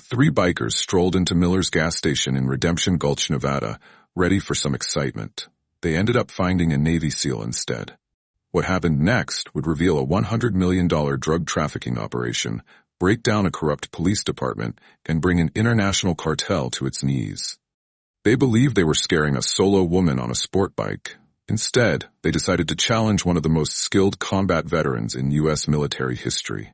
Three bikers strolled into Miller's gas station in Redemption Gulch, Nevada, ready for some excitement. They ended up finding a Navy SEAL instead. What happened next would reveal a $100 million drug trafficking operation, break down a corrupt police department, and bring an international cartel to its knees. They believed they were scaring a solo woman on a sport bike. Instead, they decided to challenge one of the most skilled combat veterans in U.S. military history.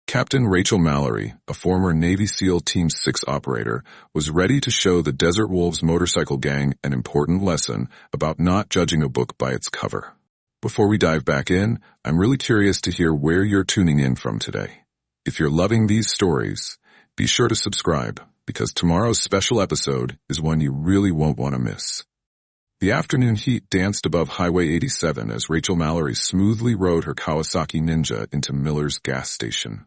Captain Rachel Mallory, a former Navy SEAL Team 6 operator, was ready to show the Desert Wolves motorcycle gang an important lesson about not judging a book by its cover. Before we dive back in, I'm really curious to hear where you're tuning in from today. If you're loving these stories, be sure to subscribe, because tomorrow's special episode is one you really won't want to miss. The afternoon heat danced above Highway 87 as Rachel Mallory smoothly rode her Kawasaki Ninja into Miller's gas station.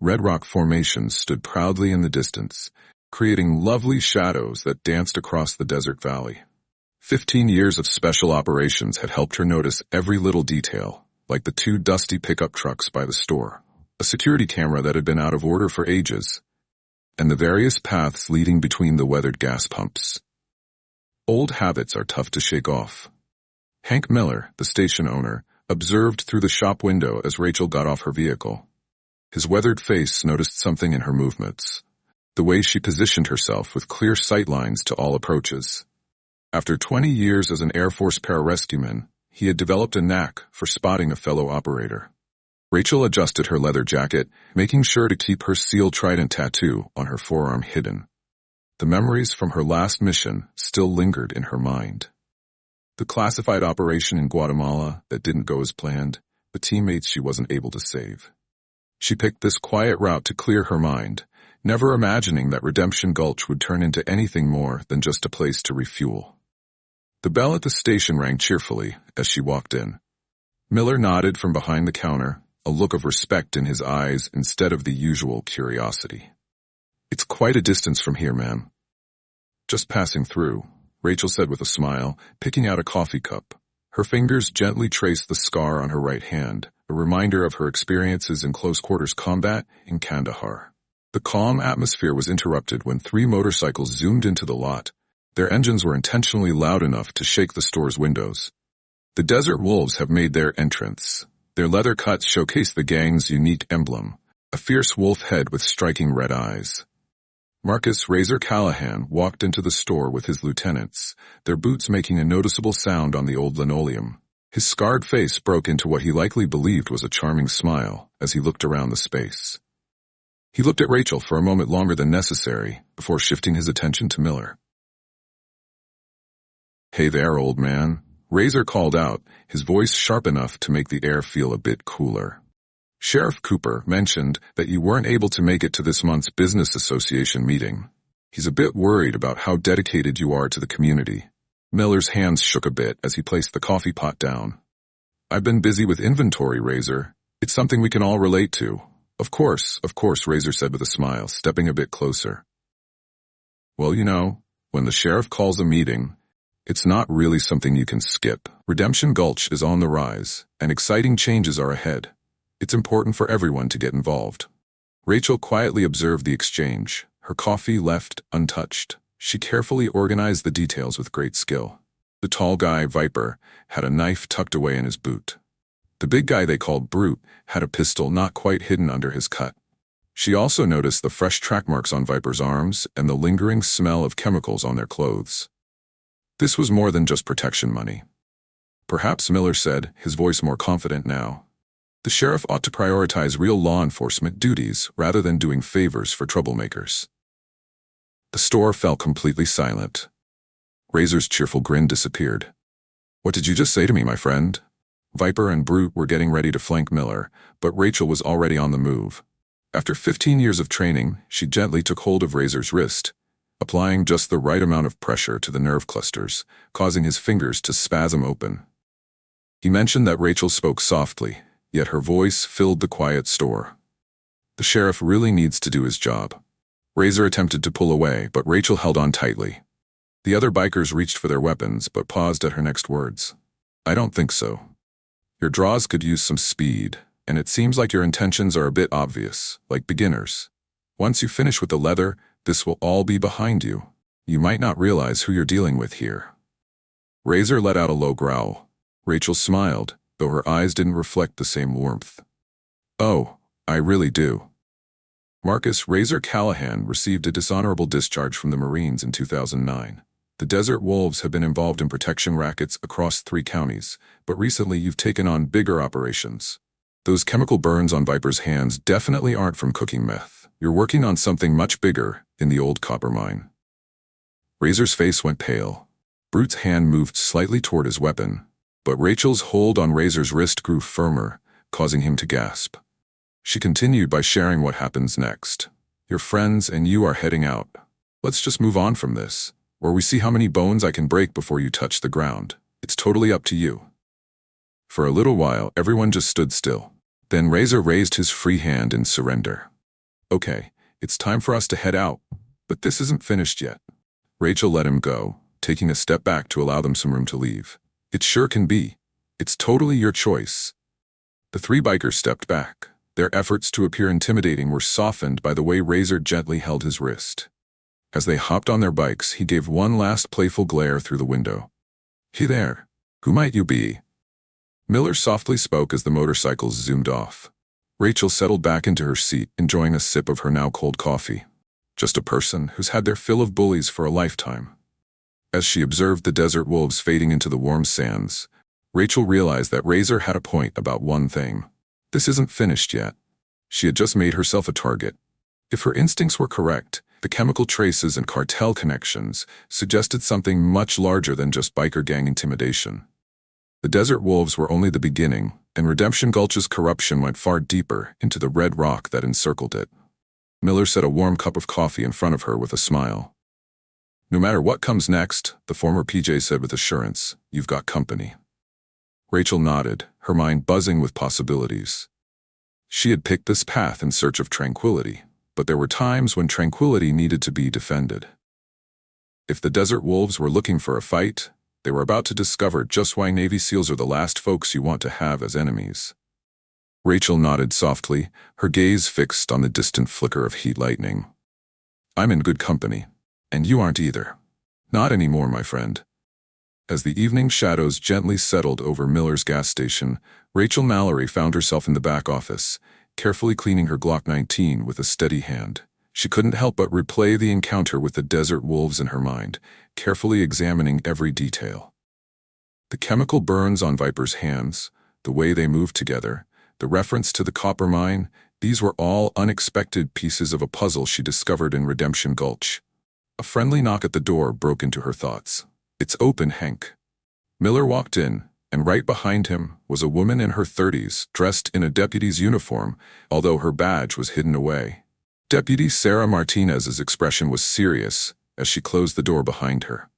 Red rock formations stood proudly in the distance, creating lovely shadows that danced across the desert valley. 15 years of special operations had helped her notice every little detail, like the two dusty pickup trucks by the store, a security camera that had been out of order for ages, and the various paths leading between the weathered gas pumps. Old habits are tough to shake off. Hank Miller, the station owner, observed through the shop window as Rachel got off her vehicle. His weathered face noticed something in her movements, the way she positioned herself with clear sight lines to all approaches. After 20 years as an Air Force pararescueman, he had developed a knack for spotting a fellow operator. Rachel adjusted her leather jacket, making sure to keep her SEAL Trident tattoo on her forearm hidden. The memories from her last mission still lingered in her mind. The classified operation in Guatemala that didn't go as planned, the teammates she wasn't able to save. She picked this quiet route to clear her mind, never imagining that Redemption Gulch would turn into anything more than just a place to refuel. The bell at the station rang cheerfully as she walked in. Miller nodded from behind the counter, a look of respect in his eyes instead of the usual curiosity. "It's quite a distance from here, ma'am." "Just passing through," Rachel said with a smile, picking out a coffee cup. Her fingers gently traced the scar on her right hand, a reminder of her experiences in close-quarters combat in Kandahar. The calm atmosphere was interrupted when three motorcycles zoomed into the lot. Their engines were intentionally loud enough to shake the store's windows. The Desert Wolves have made their entrance. Their leather cuts showcase the gang's unique emblem, a fierce wolf head with striking red eyes. Marcus Razor Callahan walked into the store with his lieutenants, their boots making a noticeable sound on the old linoleum. His scarred face broke into what he likely believed was a charming smile as he looked around the space. He looked at Rachel for a moment longer than necessary before shifting his attention to Miller. "Hey there, old man," Razor called out, his voice sharp enough to make the air feel a bit cooler. "Sheriff Cooper mentioned that you weren't able to make it to this month's business association meeting. He's a bit worried about how dedicated you are to the community." Miller's hands shook a bit as he placed the coffee pot down. "I've been busy with inventory, Razor. It's something we can all relate to." Of course, Razor said with a smile, stepping a bit closer. "Well, when the sheriff calls a meeting, it's not really something you can skip. Redemption Gulch is on the rise, and exciting changes are ahead. It's important for everyone to get involved." Rachel quietly observed the exchange, her coffee left untouched. She carefully organized the details with great skill. The tall guy, Viper, had a knife tucked away in his boot. The big guy they called Brute had a pistol not quite hidden under his cut. She also noticed the fresh track marks on Viper's arms and the lingering smell of chemicals on their clothes. This was more than just protection money. "Perhaps," Miller said, his voice more confident now, "the sheriff ought to prioritize real law enforcement duties rather than doing favors for troublemakers." The store fell completely silent. Razor's cheerful grin disappeared. "What did you just say to me, my friend?" Viper and Brute were getting ready to flank Miller, but Rachel was already on the move. After 15 years of training, she gently took hold of Razor's wrist, applying just the right amount of pressure to the nerve clusters, causing his fingers to spasm open. He mentioned that Rachel spoke softly, yet her voice filled the quiet store. "The sheriff really needs to do his job." Razor attempted to pull away, but Rachel held on tightly. The other bikers reached for their weapons, but paused at her next words. "I don't think so. Your draws could use some speed, and it seems like your intentions are a bit obvious, like beginners. Once you finish with the leather, this will all be behind you. You might not realize who you're dealing with here." Razor let out a low growl. Rachel smiled, though her eyes didn't reflect the same warmth. "Oh, I really do." Marcus Razor Callahan received a dishonorable discharge from the Marines in 2009. The Desert Wolves have been involved in protection rackets across 3 counties, but recently you've taken on bigger operations. Those chemical burns on Viper's hands definitely aren't from cooking meth. You're working on something much bigger in the old copper mine. Razor's face went pale. Brute's hand moved slightly toward his weapon, but Rachel's hold on Razor's wrist grew firmer, causing him to gasp. She continued by sharing what happens next. "Your friends and you are heading out. Let's just move on from this, or we see how many bones I can break before you touch the ground. It's totally up to you." For a little while, everyone just stood still. Then Razor raised his free hand in surrender. "Okay, it's time for us to head out, but this isn't finished yet." Rachel let him go, taking a step back to allow them some room to leave. "It sure can be. It's totally your choice." The 3 bikers stepped back. Their efforts to appear intimidating were softened by the way Razor gently held his wrist. As they hopped on their bikes, he gave one last playful glare through the window. "Hey there, who might you be?" Miller softly spoke as the motorcycles zoomed off. Rachel settled back into her seat, enjoying a sip of her now cold coffee. Just a person who's had their fill of bullies for a lifetime. As she observed the Desert Wolves fading into the warm sands, Rachel realized that Razor had a point about one thing. This isn't finished yet. She had just made herself a target. If her instincts were correct, the chemical traces and cartel connections suggested something much larger than just biker gang intimidation. The Desert Wolves were only the beginning, and Redemption Gulch's corruption went far deeper into the red rock that encircled it. Miller set a warm cup of coffee in front of her with a smile. "No matter what comes next," the former PJ said with assurance, "you've got company." Rachel nodded, her mind buzzing with possibilities. She had picked this path in search of tranquility, but there were times when tranquility needed to be defended. If the Desert Wolves were looking for a fight, they were about to discover just why Navy SEALs are the last folks you want to have as enemies. Rachel nodded softly, her gaze fixed on the distant flicker of heat lightning. "I'm in good company, and you aren't either. Not anymore, my friend." As the evening shadows gently settled over Miller's gas station, Rachel Mallory found herself in the back office, carefully cleaning her Glock 19 with a steady hand. She couldn't help but replay the encounter with the Desert Wolves in her mind, carefully examining every detail. The chemical burns on Viper's hands, the way they moved together, the reference to the copper mine, these were all unexpected pieces of a puzzle she discovered in Redemption Gulch. A friendly knock at the door broke into her thoughts. "It's open, Hank." Miller walked in, and right behind him was a woman in her 30s, dressed in a deputy's uniform, although her badge was hidden away. Deputy Sarah Martinez's expression was serious as she closed the door behind her.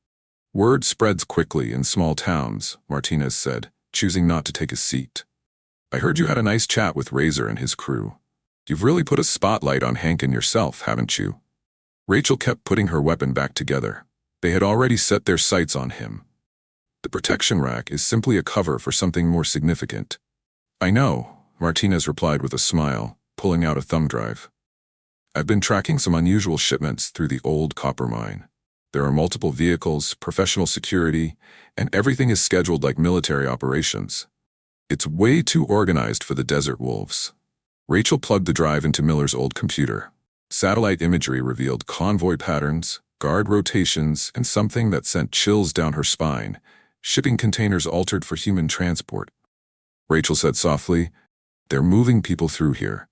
"Word spreads quickly in small towns," Martinez said, choosing not to take a seat. "I heard you had a nice chat with Razor and his crew. You've really put a spotlight on Hank and yourself, haven't you?" Rachel kept putting her weapon back together. They had already set their sights on him. "The protection rack is simply a cover for something more significant." "I know," Martinez replied with a smile, pulling out a thumb drive. "I've been tracking some unusual shipments through the old copper mine. There are multiple vehicles, professional security, and everything is scheduled like military operations. It's way too organized for the Desert Wolves." Rachel plugged the drive into Miller's old computer. Satellite imagery revealed convoy patterns, guard rotations, and something that sent chills down her spine: shipping containers altered for human transport. Rachel said softly, "They're moving people through here.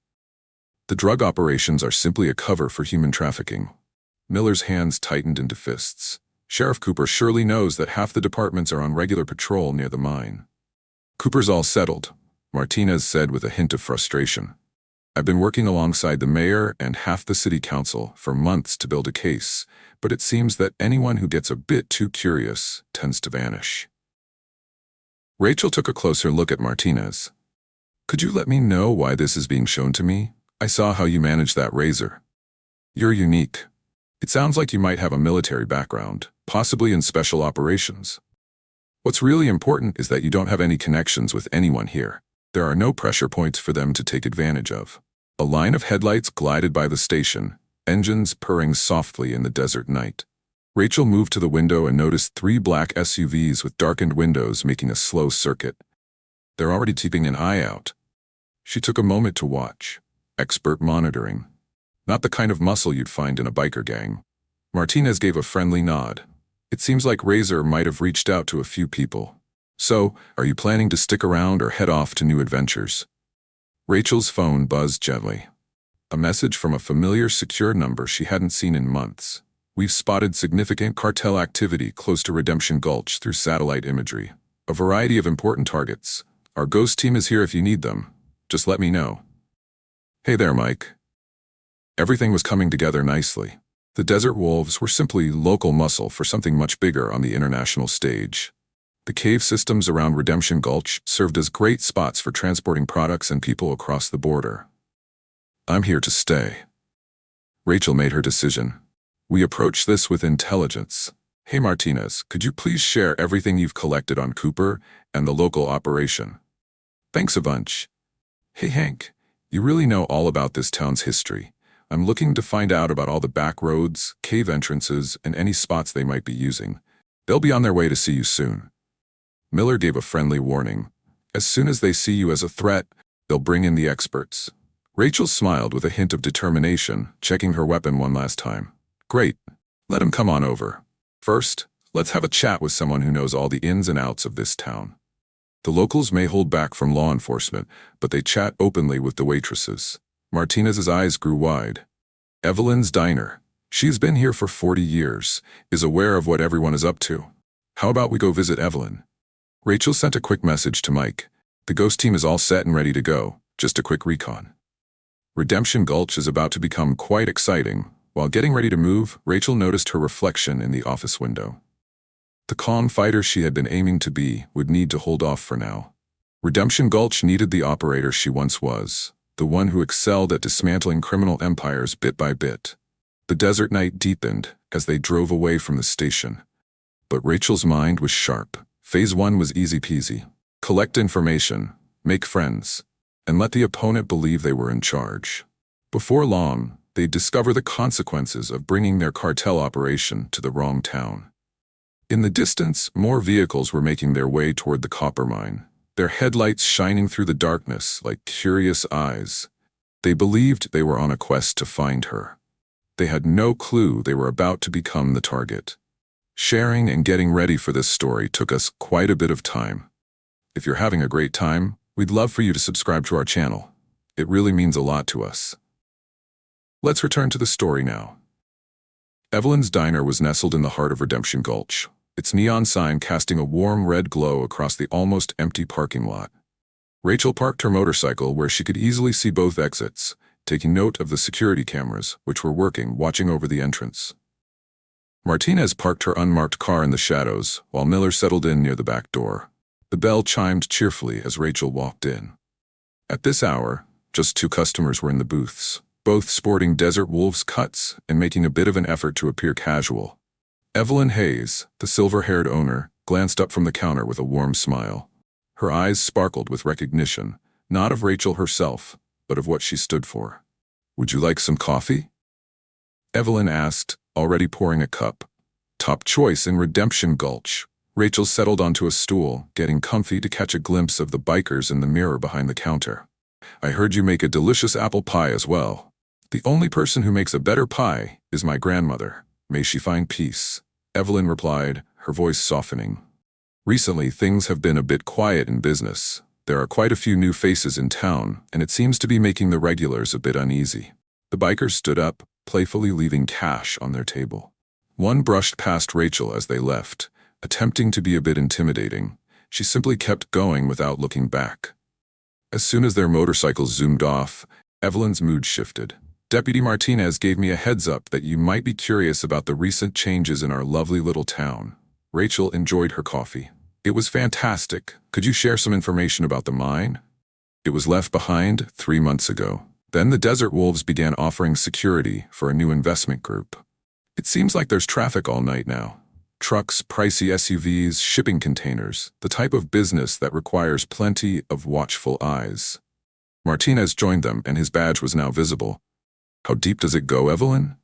The drug operations are simply a cover for human trafficking." Miller's hands tightened into fists. "Sheriff Cooper surely knows that half the departments are on regular patrol near the mine." "Cooper's all settled," Martinez said with a hint of frustration. "I've been working alongside the mayor and half the city council for months to build a case, but it seems that anyone who gets a bit too curious tends to vanish." Rachel took a closer look at Martinez. "Could you let me know why this is being shown to me? I saw how you managed that Razor. You're unique. It sounds like you might have a military background, possibly in special operations. What's really important is that you don't have any connections with anyone here. There are no pressure points for them to take advantage of." A line of headlights glided by the station, engines purring softly in the desert night. Rachel moved to the window and noticed 3 black SUVs with darkened windows making a slow circuit. They're already keeping an eye out. She took a moment to watch. Expert monitoring. Not the kind of muscle you'd find in a biker gang. Martinez gave a friendly nod. It seems like Razor might have reached out to a few people. So, are you planning to stick around or head off to new adventures? Rachel's phone buzzed gently. A message from a familiar secure number she hadn't seen in months. We've spotted significant cartel activity close to Redemption Gulch through satellite imagery. A variety of important targets. Our ghost team is here if you need them. Just let me know. Hey there, Mike. Everything was coming together nicely. The Desert Wolves were simply local muscle for something much bigger on the international stage. The cave systems around Redemption Gulch served as great spots for transporting products and people across the border. I'm here to stay. Rachel made her decision. We approach this with intelligence. Hey Martinez, could you please share everything you've collected on Cooper and the local operation? Thanks a bunch. Hey Hank, you really know all about this town's history. I'm looking to find out about all the back roads, cave entrances, and any spots they might be using. They'll be on their way to see you soon. Miller gave a friendly warning. As soon as they see you as a threat, they'll bring in the experts. Rachel smiled with a hint of determination, checking her weapon one last time. Great. Let him come on over. First, let's have a chat with someone who knows all the ins and outs of this town. The locals may hold back from law enforcement, but they chat openly with the waitresses. Martinez's eyes grew wide. Evelyn's diner. She's been here for 40 years, is aware of what everyone is up to. How about we go visit Evelyn? Rachel sent a quick message to Mike. The ghost team is all set and ready to go, just a quick recon. Redemption Gulch is about to become quite exciting. While getting ready to move, Rachel noticed her reflection in the office window. The calm fighter she had been aiming to be would need to hold off for now. Redemption Gulch needed the operator she once was, the one who excelled at dismantling criminal empires bit by bit. The desert night deepened as they drove away from the station. But Rachel's mind was sharp. Phase 1 was easy peasy. Collect information, make friends, and let the opponent believe they were in charge. Before long, they'd discover the consequences of bringing their cartel operation to the wrong town. In the distance, more vehicles were making their way toward the copper mine, their headlights shining through the darkness like curious eyes. They believed they were on a quest to find her. They had no clue they were about to become the target. Sharing and getting ready for this story took us quite a bit of time. If you're having a great time, we'd love for you to subscribe to our channel. It really means a lot to us. Let's return to the story now. Evelyn's diner was nestled in the heart of Redemption Gulch, its neon sign casting a warm red glow across the almost empty parking lot. Rachel parked her motorcycle where she could easily see both exits, taking note of the security cameras, which were working, watching over the entrance. Martinez parked her unmarked car in the shadows, while Miller settled in near the back door. The bell chimed cheerfully as Rachel walked in. At this hour, just 2 customers were in the booths, both sporting Desert Wolves cuts and making a bit of an effort to appear casual. Evelyn Hayes, the silver-haired owner, glanced up from the counter with a warm smile. Her eyes sparkled with recognition, not of Rachel herself, but of what she stood for. Would you like some coffee? Evelyn asked, already pouring a cup. Top choice in Redemption Gulch. Rachel settled onto a stool, getting comfy to catch a glimpse of the bikers in the mirror behind the counter. I heard you make a delicious apple pie as well. The only person who makes a better pie is my grandmother. May she find peace. Evelyn replied, her voice softening. Recently, things have been a bit quiet in business. There are quite a few new faces in town, and it seems to be making the regulars a bit uneasy. The bikers stood up, playfully leaving cash on their table. One brushed past Rachel as they left, attempting to be a bit intimidating. She simply kept going without looking back. As soon as their motorcycles zoomed off, Evelyn's mood shifted. Deputy Martinez gave me a heads up that you might be curious about the recent changes in our lovely little town. Rachel enjoyed her coffee. It was fantastic. Could you share some information about the mine? It was left behind 3 months ago. Then the Desert Wolves began offering security for a new investment group. It seems like there's traffic all night now. Trucks, pricey SUVs, shipping containers, the type of business that requires plenty of watchful eyes. Martinez joined them and his badge was now visible. How deep does it go, Evelyn?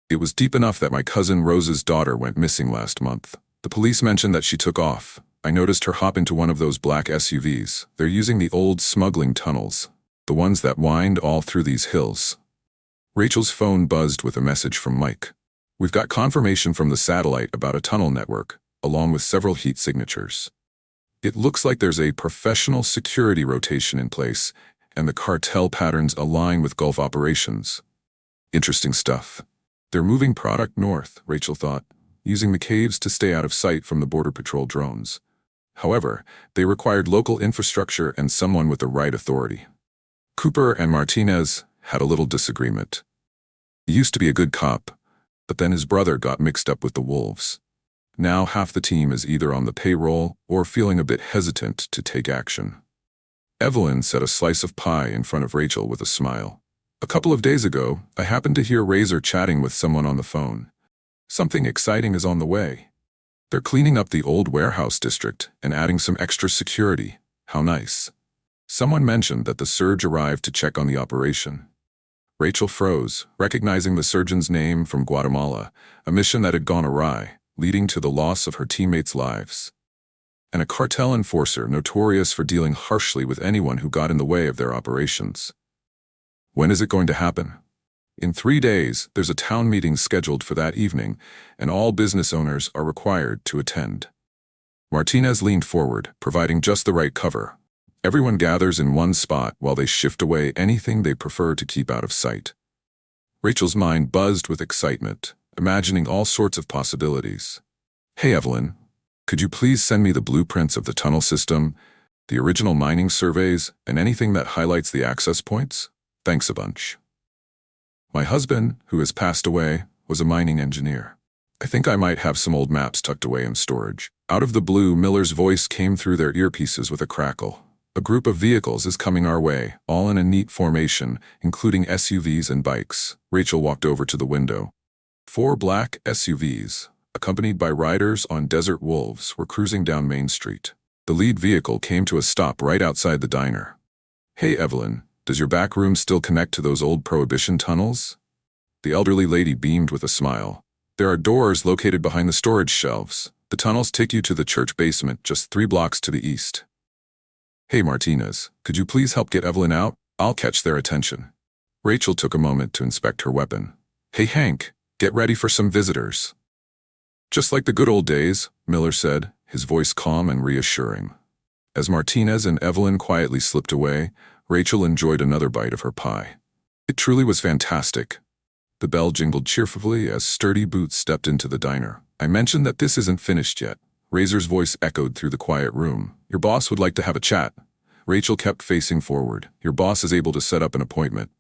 It was deep enough that my cousin Rose's daughter went missing last month. The police mentioned that she took off. I noticed her hop into one of those black SUVs. They're using the old smuggling tunnels, the ones that wind all through these hills. Rachel's phone buzzed with a message from Mike. We've got confirmation from the satellite about a tunnel network, along with several heat signatures. It looks like there's a professional security rotation in place, and the cartel patterns align with Gulf operations. Interesting stuff. They're moving product north, Rachel thought, using the caves to stay out of sight from the Border Patrol drones. However, they required local infrastructure and someone with the right authority. Cooper and Martinez had a little disagreement. He used to be a good cop, but then his brother got mixed up with the wolves. Now half the team is either on the payroll or feeling a bit hesitant to take action. Evelyn set a slice of pie in front of Rachel with a smile. A couple of days ago, I happened to hear Razor chatting with someone on the phone. Something exciting is on the way. They're cleaning up the old warehouse district and adding some extra security. How nice. Someone mentioned that the surge arrived to check on the operation. Rachel froze, recognizing the surgeon's name from Guatemala, a mission that had gone awry, leading to the loss of her teammates' lives. And a cartel enforcer notorious for dealing harshly with anyone who got in the way of their operations. When is it going to happen? In 3 days, there's a town meeting scheduled for that evening, and all business owners are required to attend. Martinez leaned forward, providing just the right cover. Everyone gathers in one spot while they shift away anything they prefer to keep out of sight. Rachel's mind buzzed with excitement, imagining all sorts of possibilities. Hey, Evelyn, could you please send me the blueprints of the tunnel system, the original mining surveys, and anything that highlights the access points? Thanks a bunch. My husband, who has passed away, was a mining engineer. I think I might have some old maps tucked away in storage. Out of the blue, Miller's voice came through their earpieces with a crackle. A group of vehicles is coming our way, all in a neat formation, including SUVs and bikes. Rachel walked over to the window. 4 black SUVs, accompanied by riders on desert wolves, were cruising down Main Street. The lead vehicle came to a stop right outside the diner. Hey, Evelyn, does your back room still connect to those old Prohibition tunnels? The elderly lady beamed with a smile. There are doors located behind the storage shelves. The tunnels take you to the church basement just 3 blocks to the east. Hey, Martinez, could you please help get Evelyn out? I'll catch their attention. Rachel took a moment to inspect her weapon. Hey, Hank, get ready for some visitors. Just like the good old days, Miller said, his voice calm and reassuring. As Martinez and Evelyn quietly slipped away, Rachel enjoyed another bite of her pie. It truly was fantastic. The bell jingled cheerfully as sturdy boots stepped into the diner. I mentioned that this isn't finished yet. Razor's voice echoed through the quiet room. Your boss would like to have a chat. Rachel kept facing forward. Your boss is able to set up an appointment.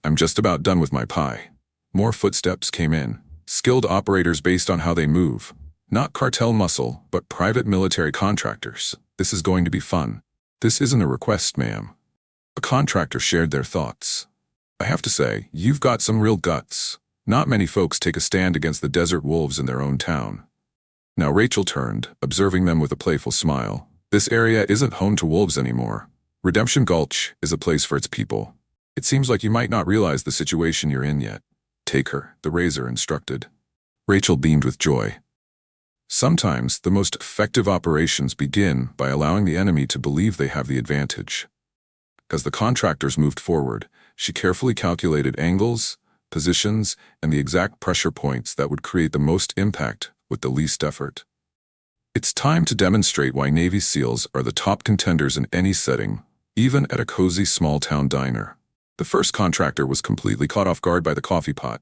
I'm just about done with my pie. More footsteps came in. Skilled operators based on how they move. Not cartel muscle, but private military contractors. This is going to be fun. This isn't a request, ma'am. A contractor shared their thoughts. I have to say, you've got some real guts. Not many folks take a stand against the desert wolves in their own town. Now Rachel turned, observing them with a playful smile. This area isn't home to wolves anymore. Redemption Gulch is a place for its people. It seems like you might not realize the situation you're in yet. Take her, the Razor instructed. Rachel beamed with joy. Sometimes the most effective operations begin by allowing the enemy to believe they have the advantage. As the contractors moved forward, she carefully calculated angles, positions, and the exact pressure points that would create the most impact with the least effort. It's time to demonstrate why Navy SEALs are the top contenders in any setting, even at a cozy small-town diner. The first contractor was completely caught off guard by the coffee pot.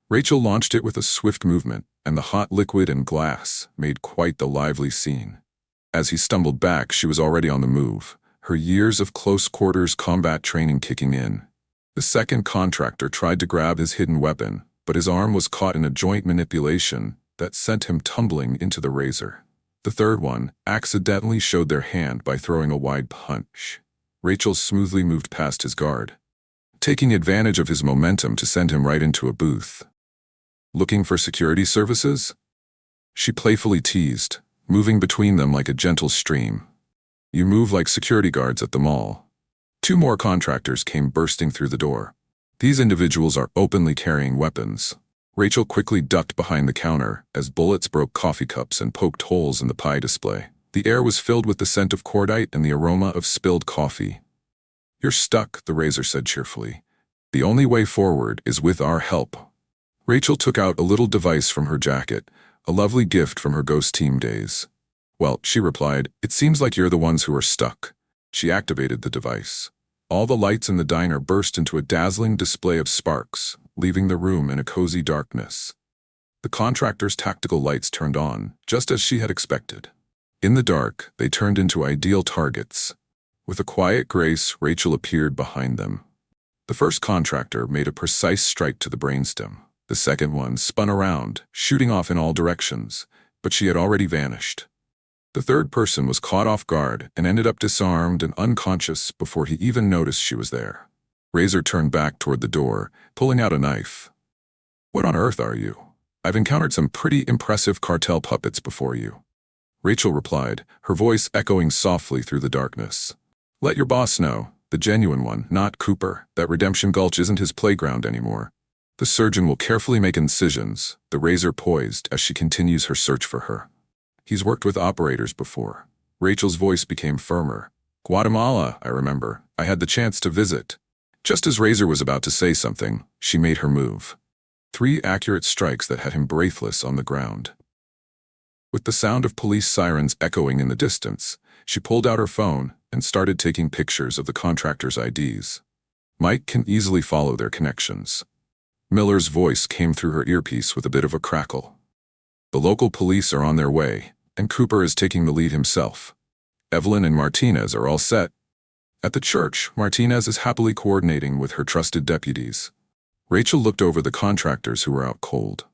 Rachel launched it with a swift movement, and the hot liquid and glass made quite the lively scene. As he stumbled back, she was already on the move, her years of close-quarters combat training kicking in. The second contractor tried to grab his hidden weapon, but his arm was caught in a joint manipulation that sent him tumbling into the Razor. The third one accidentally showed their hand by throwing a wide punch. Rachel smoothly moved past his guard, taking advantage of his momentum to send him right into a booth. Looking for security services? She playfully teased, moving between them like a gentle stream. You move like security guards at the mall. 2 more contractors came bursting through the door. These individuals are openly carrying weapons. Rachel quickly ducked behind the counter as bullets broke coffee cups and poked holes in the pie display. The air was filled with the scent of cordite and the aroma of spilled coffee. "You're stuck," the Razor said cheerfully. "The only way forward is with our help." Rachel took out a little device from her jacket, a lovely gift from her Ghost Team days. "Well," she replied, "it seems like you're the ones who are stuck." She activated the device. All the lights in the diner burst into a dazzling display of sparks, leaving the room in a cozy darkness. The contractor's tactical lights turned on, just as she had expected. In the dark, they turned into ideal targets. With a quiet grace, Rachel appeared behind them. The first contractor made a precise strike to the brainstem. The second one spun around, shooting off in all directions, but she had already vanished. The third person was caught off guard and ended up disarmed and unconscious before he even noticed she was there. Razor turned back toward the door, pulling out a knife. "What on earth are you? I've encountered some pretty impressive cartel puppets before you." Rachel replied, her voice echoing softly through the darkness. "Let your boss know, the genuine one, not Cooper, that Redemption Gulch isn't his playground anymore. The surgeon will carefully make incisions, the Razor poised as she continues her search for her. He's worked with operators before." Rachel's voice became firmer. "Guatemala, I remember. I had the chance to visit." Just as Razor was about to say something, she made her move. 3 accurate strikes that had him breathless on the ground. With the sound of police sirens echoing in the distance, she pulled out her phone and started taking pictures of the contractors' IDs. Mike can easily follow their connections. Miller's voice came through her earpiece with a bit of a crackle. "The local police are on their way, and Cooper is taking the lead himself. Evelyn and Martinez are all set. At the church, Martinez is happily coordinating with her trusted deputies." Rachel looked over the contractors who were out cold.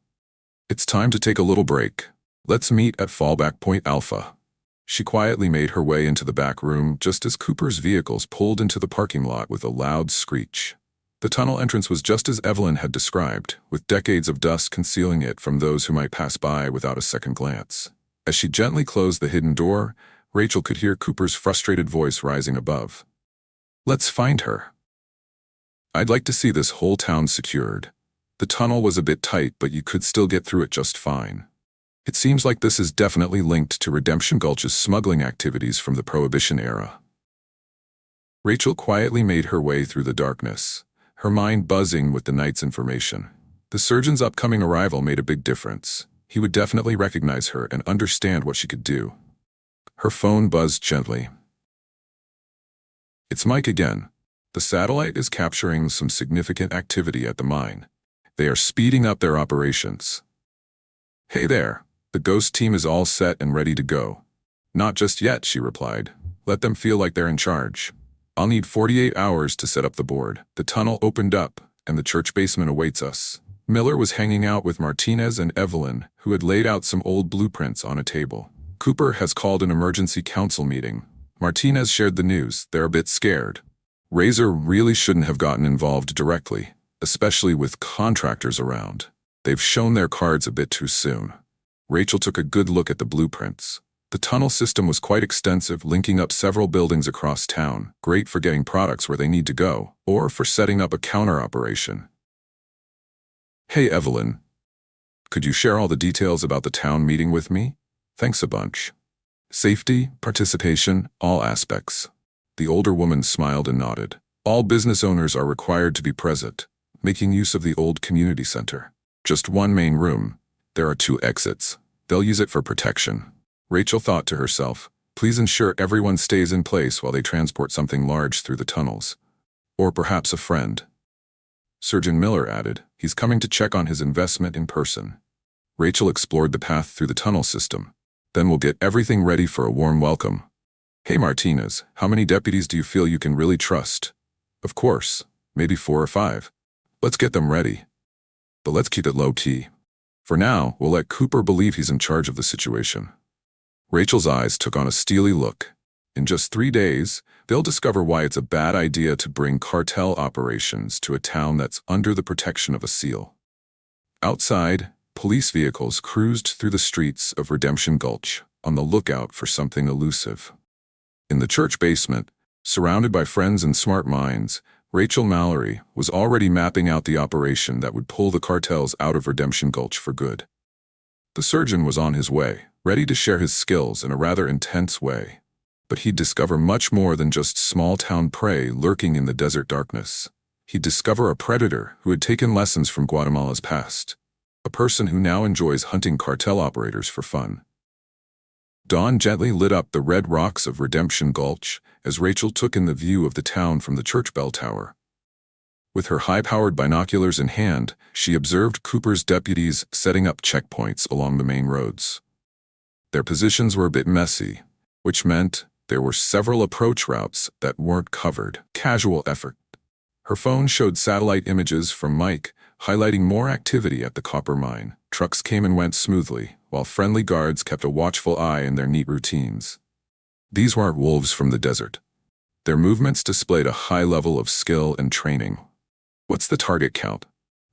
"It's time to take a little break. Let's meet at Fallback Point Alpha." She quietly made her way into the back room just as Cooper's vehicles pulled into the parking lot with a loud screech. The tunnel entrance was just as Evelyn had described, with decades of dust concealing it from those who might pass by without a second glance. As she gently closed the hidden door, Rachel could hear Cooper's frustrated voice rising above. "Let's find her. I'd like to see this whole town secured. The tunnel was a bit tight, but you could still get through it just fine. It seems like this is definitely linked to Redemption Gulch's smuggling activities from the Prohibition era." Rachel quietly made her way through the darkness, her mind buzzing with the night's information. The surgeon's upcoming arrival made a big difference. He would definitely recognize her and understand what she could do. Her phone buzzed gently. "It's Mike again. The satellite is capturing some significant activity at the mine. They are speeding up their operations." "Hey there. The Ghost Team is all set and ready to go." "Not just yet," she replied. "Let them feel like they're in charge. I'll need 48 hours to set up the board." The tunnel opened up, and the church basement awaits us. Miller was hanging out with Martinez and Evelyn, who had laid out some old blueprints on a table. "Cooper has called an emergency council meeting." Martinez shared the news. "They're a bit scared. Razor really shouldn't have gotten involved directly, especially with contractors around. They've shown their cards a bit too soon." Rachel took a good look at the blueprints. The tunnel system was quite extensive, linking up several buildings across town, great for getting products where they need to go, or for setting up a counter operation. "Hey Evelyn, could you share all the details about the town meeting with me? Thanks a bunch." "Safety, participation, all aspects." The older woman smiled and nodded. "All business owners are required to be present, making use of the old community center. Just one main room. There are 2 exits. They'll use it for protection." Rachel thought to herself, "Please ensure everyone stays in place while they transport something large through the tunnels. Or perhaps a friend." Surgeon Miller added, "He's coming to check on his investment in person." Rachel explored the path through the tunnel system. "Then we'll get everything ready for a warm welcome." "Hey Martinez, how many deputies do you feel you can really trust?" "Of course, maybe 4 or 5. Let's get them ready. But let's keep it low-key. For now, we'll let Cooper believe he's in charge of the situation." Rachel's eyes took on a steely look. In just 3 days, they'll discover why it's a bad idea to bring cartel operations to a town that's under the protection of a SEAL. Outside, police vehicles cruised through the streets of Redemption Gulch, on the lookout for something elusive. In the church basement, surrounded by friends and smart minds, Rachel Mallory was already mapping out the operation that would pull the cartels out of Redemption Gulch for good. The surgeon was on his way, ready to share his skills in a rather intense way. But he'd discover much more than just small-town prey lurking in the desert darkness. He'd discover a predator who had taken lessons from Guatemala's past, a person who now enjoys hunting cartel operators for fun. Dawn gently lit up the red rocks of Redemption Gulch as Rachel took in the view of the town from the church bell tower. With her high-powered binoculars in hand, she observed Cooper's deputies setting up checkpoints along the main roads. Their positions were a bit messy, which meant there were several approach routes that weren't covered. Casual effort. Her phone showed satellite images from Mike, highlighting more activity at the copper mine. Trucks came and went smoothly, while friendly guards kept a watchful eye in their neat routines. These weren't wolves from the desert. Their movements displayed a high level of skill and training. "What's the target count?"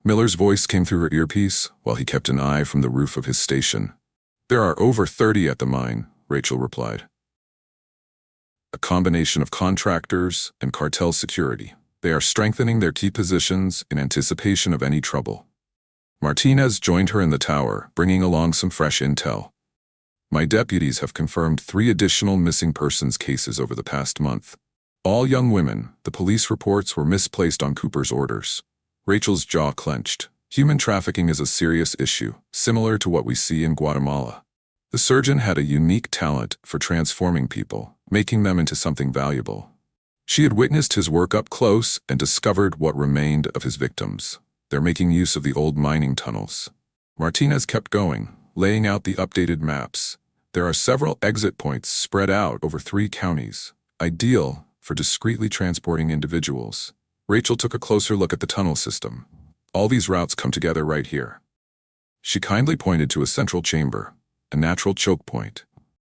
Miller's voice came through her earpiece, while he kept an eye from the roof of his station. "There are over 30 at the mine," Rachel replied. "A combination of contractors and cartel security. They are strengthening their key positions in anticipation of any trouble." Martinez joined her in the tower, bringing along some fresh intel. "My deputies have confirmed 3 additional missing persons cases over the past month. All young women. The police reports were misplaced on Cooper's orders." Rachel's jaw clenched. Human trafficking is a serious issue, similar to what we see in Guatemala. The surgeon had a unique talent for transforming people, making them into something valuable. She had witnessed his work up close and discovered what remained of his victims. They're making use of the old mining tunnels. Martinez kept going, laying out the updated maps. There are several exit points spread out over 3 counties, ideal for discreetly transporting individuals. Rachel took a closer look at the tunnel system. "All these routes come together right here." She kindly pointed to a central chamber, a natural choke point.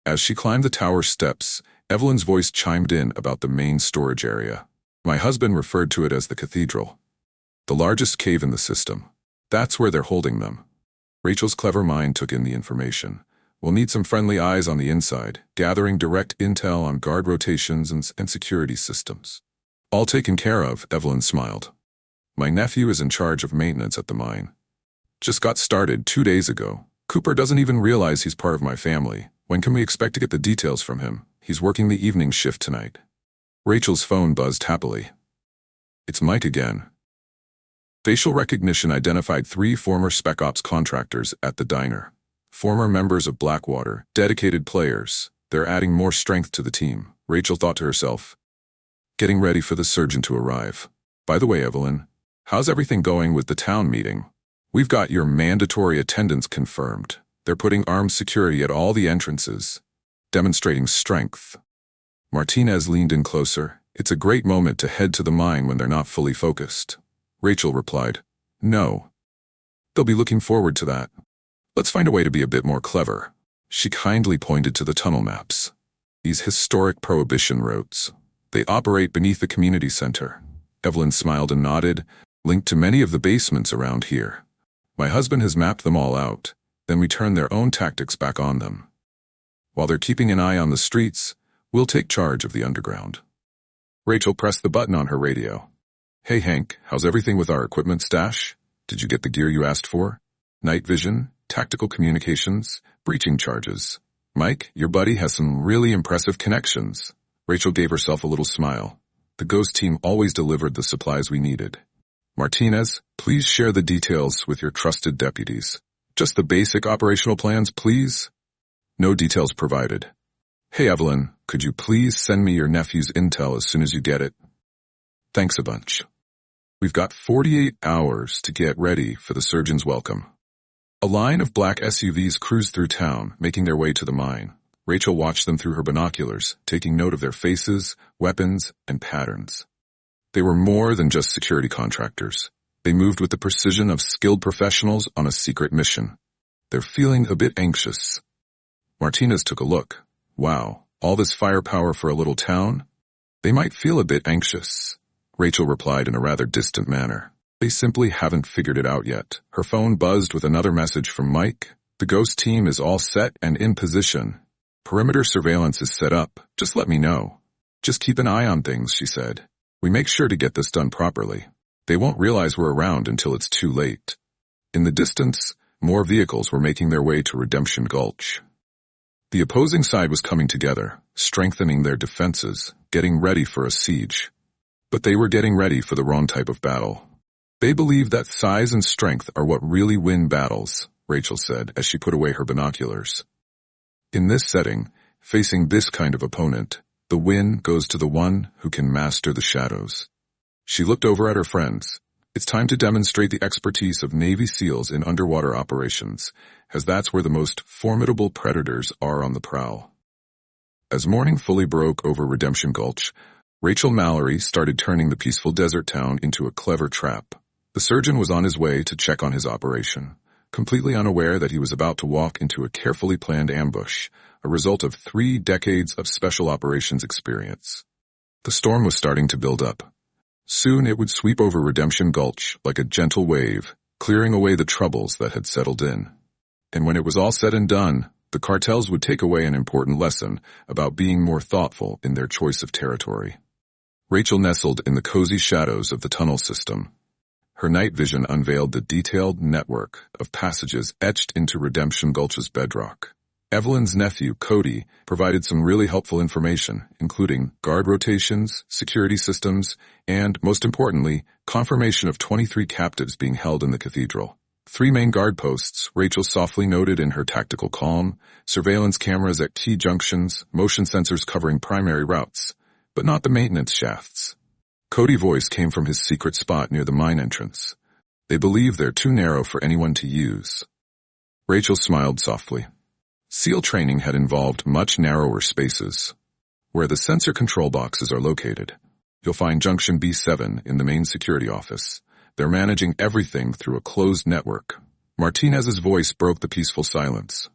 As she climbed the tower steps, Evelyn's voice chimed in about the main storage area. "My husband referred to it as the cathedral. The largest cave in the system. That's where they're holding them." Rachel's clever mind took in the information. "We'll need some friendly eyes on the inside, gathering direct intel on guard rotations and security systems." "All taken care of," Evelyn smiled. "My nephew is in charge of maintenance at the mine. Just got started 2 days ago. Cooper doesn't even realize he's part of my family. When can we expect to get the details from him? He's working the evening shift tonight." Rachel's phone buzzed happily. "It's Mike again." Facial recognition identified 3 former Spec Ops contractors at the diner. Former members of Blackwater, dedicated players. They're adding more strength to the team, Rachel thought to herself, getting ready for the surgeon to arrive. "By the way, Evelyn, how's everything going with the town meeting? We've got your mandatory attendance confirmed. They're putting armed security at all the entrances, demonstrating strength." Martinez leaned in closer. "It's a great moment to head to the mine when they're not fully focused." Rachel replied, "No. They'll be looking forward to that. Let's find a way to be a bit more clever." She kindly pointed to the tunnel maps. "These historic Prohibition roads. They operate beneath the community center." Evelyn smiled and nodded, "Linked to many of the basements around here. My husband has mapped them all out. Then we turn their own tactics back on them. While they're keeping an eye on the streets, we'll take charge of the underground." Rachel pressed the button on her radio. "Hey Hank, how's everything with our equipment stash? Did you get the gear you asked for? Night vision, tactical communications, breaching charges. Mike, your buddy has some really impressive connections." Rachel gave herself a little smile. The Ghost team always delivered the supplies we needed. "Martinez, please share the details with your trusted deputies. Just the basic operational plans, please." "No details provided." "Hey Evelyn, could you please send me your nephew's intel as soon as you get it?" "Thanks a bunch." We've got 48 hours to get ready for the surgeon's welcome. A line of black SUVs cruised through town, making their way to the mine. Rachel watched them through her binoculars, taking note of their faces, weapons, and patterns. They were more than just security contractors. They moved with the precision of skilled professionals on a secret mission. "They're feeling a bit anxious." Martinez took a look. "Wow, all this firepower for a little town? They might feel a bit anxious." Rachel replied in a rather distant manner. "They simply haven't figured it out yet." Her phone buzzed with another message from Mike. "The Ghost team is all set and in position. Perimeter surveillance is set up. Just let me know." "Just keep an eye on things," she said. We make sure to get this done properly. They won't realize we're around until it's too late. In the distance, more vehicles were making their way to Redemption Gulch. The opposing side was coming together, strengthening their defenses, getting ready for a siege. But they were getting ready for the wrong type of battle. They believed that size and strength are what really win battles, Rachel said as she put away her binoculars. In this setting, facing this kind of opponent, the win goes to the one who can master the shadows. She looked over at her friends. It's time to demonstrate the expertise of Navy SEALs in underwater operations, as that's where the most formidable predators are on the prowl. As morning fully broke over Redemption Gulch, Rachel Mallory started turning the peaceful desert town into a clever trap. The surgeon was on his way to check on his operation, completely unaware that he was about to walk into a carefully planned ambush, a result of 3 decades of special operations experience. The storm was starting to build up. Soon it would sweep over Redemption Gulch like a gentle wave, clearing away the troubles that had settled in. And when it was all said and done, the cartels would take away an important lesson about being more thoughtful in their choice of territory. Rachel nestled in the cozy shadows of the tunnel system. Her night vision unveiled the detailed network of passages etched into Redemption Gulch's bedrock. Evelyn's nephew, Cody, provided some really helpful information, including guard rotations, security systems, and, most importantly, confirmation of 23 captives being held in the cathedral. 3 main guard posts, Rachel softly noted in her tactical calm, surveillance cameras at key junctions, motion sensors covering primary routes, but not the maintenance shafts. Cody's voice came from his secret spot near the mine entrance. They believe they're too narrow for anyone to use. Rachel smiled softly. SEAL training had involved much narrower spaces. Where the sensor control boxes are located, you'll find Junction B7 in the main security office. They're managing everything through a closed network. Martinez's voice broke the peaceful silence.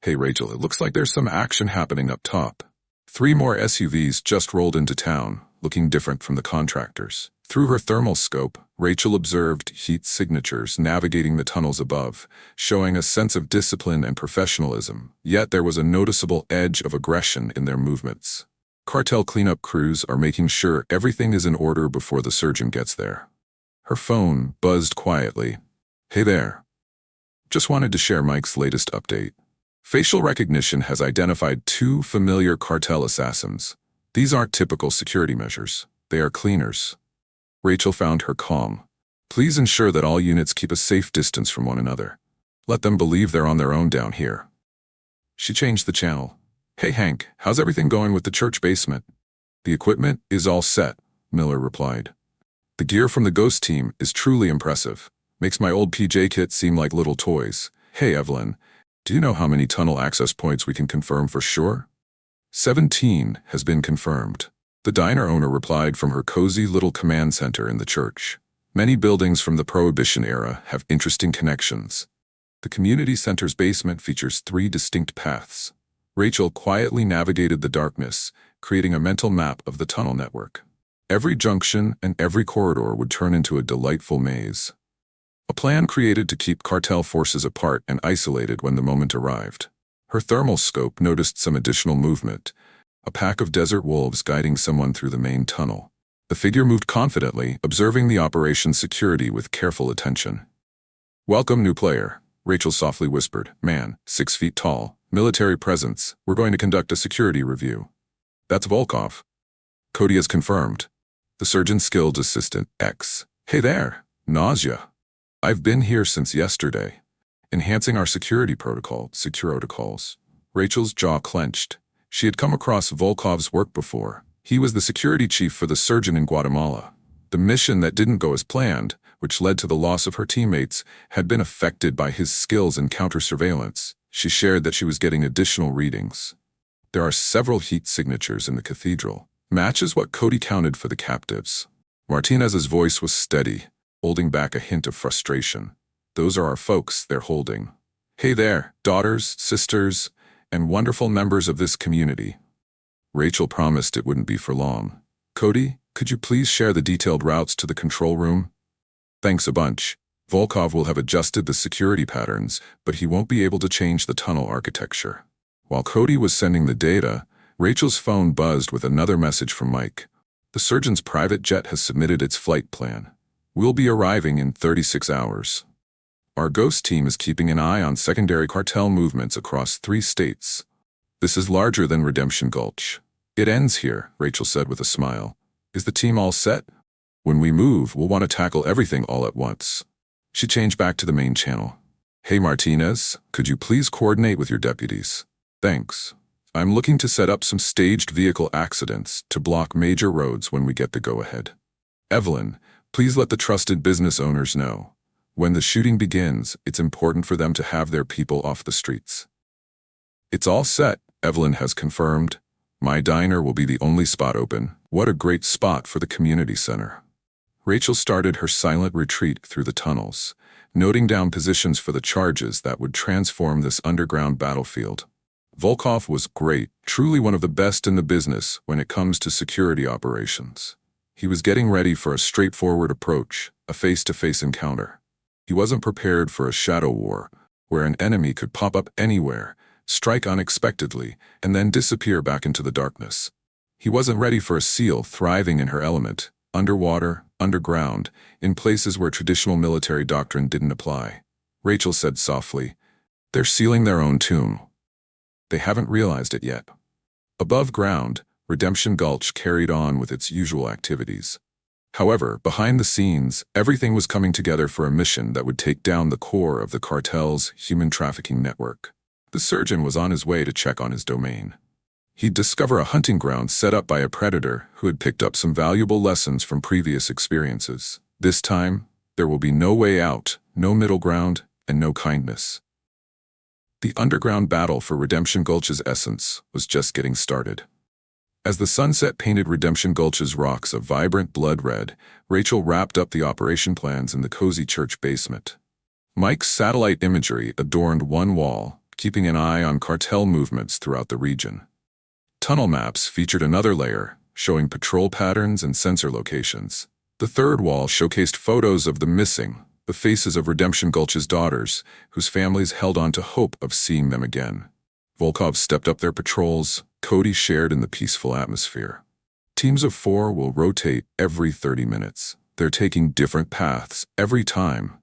Hey Rachel, it looks like there's some action happening up top. 3 more SUVs just rolled into town, looking different from the contractors. Through her thermal scope, Rachel observed heat signatures navigating the tunnels above, showing a sense of discipline and professionalism, yet there was a noticeable edge of aggression in their movements. Cartel cleanup crews are making sure everything is in order before the surgeon gets there. Her phone buzzed quietly. Hey there. Just wanted to share Mike's latest update. Facial recognition has identified 2 familiar cartel assassins. These aren't typical security measures. They are cleaners. Rachel found her calm. Please ensure that all units keep a safe distance from one another. Let them believe they're on their own down here. She changed the channel. Hey Hank, how's everything going with the church basement? The equipment is all set, Miller replied. The gear from the Ghost team is truly impressive. Makes my old PJ kit seem like little toys. Hey Evelyn, do you know how many tunnel access points we can confirm for sure? 17 has been confirmed. The diner owner replied from her cozy little command center in the church. Many buildings from the Prohibition era have interesting connections. The community center's basement features 3 distinct paths. Rachel quietly navigated the darkness, creating a mental map of the tunnel network. Every junction and every corridor would turn into a delightful maze. A plan created to keep cartel forces apart and isolated when the moment arrived. Her thermal scope noticed some additional movement. A pack of desert wolves guiding someone through the main tunnel. The figure moved confidently, observing the operation's security with careful attention. Welcome, new player, Rachel softly whispered. Man, 6 feet tall, military presence. We're going to conduct a security review. That's Volkov. Cody has confirmed. The surgeon's skilled assistant, X. Hey there, Nausea. I've been here since yesterday. Enhancing our security protocols. Rachel's jaw clenched. She had come across Volkov's work before. He was the security chief for the surgeon in Guatemala. The mission that didn't go as planned, which led to the loss of her teammates, had been affected by his skills in counter-surveillance. She shared that she was getting additional readings. There are several heat signatures in the cathedral. Matches what Cody counted for the captives. Martinez's voice was steady, holding back a hint of frustration. Those are our folks they're holding. Hey there, daughters, sisters, and wonderful members of this community. Rachel promised it wouldn't be for long. Cody, could you please share the detailed routes to the control room? Thanks a bunch. Volkov will have adjusted the security patterns, but he won't be able to change the tunnel architecture. While Cody was sending the data, Rachel's phone buzzed with another message from Mike. The surgeon's private jet has submitted its flight plan. We'll be arriving in 36 hours. Our ghost team is keeping an eye on secondary cartel movements across 3 states. This is larger than Redemption Gulch. It ends here, Rachel said with a smile. Is the team all set? When we move, we'll want to tackle everything all at once. She changed back to the main channel. Hey Martinez, could you please coordinate with your deputies? Thanks. I'm looking to set up some staged vehicle accidents to block major roads when we get the go-ahead. Evelyn, please let the trusted business owners know. When the shooting begins, it's important for them to have their people off the streets. It's all set, Evelyn has confirmed. My diner will be the only spot open. What a great spot for the community center. Rachel started her silent retreat through the tunnels, noting down positions for the charges that would transform this underground battlefield. Volkov was great, truly one of the best in the business when it comes to security operations. He was getting ready for a straightforward approach, a face-to-face encounter. He wasn't prepared for a shadow war, where an enemy could pop up anywhere, strike unexpectedly, and then disappear back into the darkness. He wasn't ready for a SEAL thriving in her element, underwater, underground, in places where traditional military doctrine didn't apply. Rachel said softly, "They're sealing their own tomb. They haven't realized it yet." Above ground, Redemption Gulch carried on with its usual activities. However, behind the scenes, everything was coming together for a mission that would take down the core of the cartel's human trafficking network. The surgeon was on his way to check on his domain. He'd discover a hunting ground set up by a predator who had picked up some valuable lessons from previous experiences. This time, there will be no way out, no middle ground, and no kindness. The underground battle for Redemption Gulch's essence was just getting started. As the sunset painted Redemption Gulch's rocks a vibrant blood red, Rachel wrapped up the operation plans in the cozy church basement. Mike's satellite imagery adorned one wall, keeping an eye on cartel movements throughout the region. Tunnel maps featured another layer, showing patrol patterns and sensor locations. The third wall showcased photos of the missing, the faces of Redemption Gulch's daughters, whose families held on to hope of seeing them again. Volkov stepped up their patrols, Cody shared in the peaceful atmosphere. Teams of 4 will rotate every 30 minutes. They're taking different paths every time.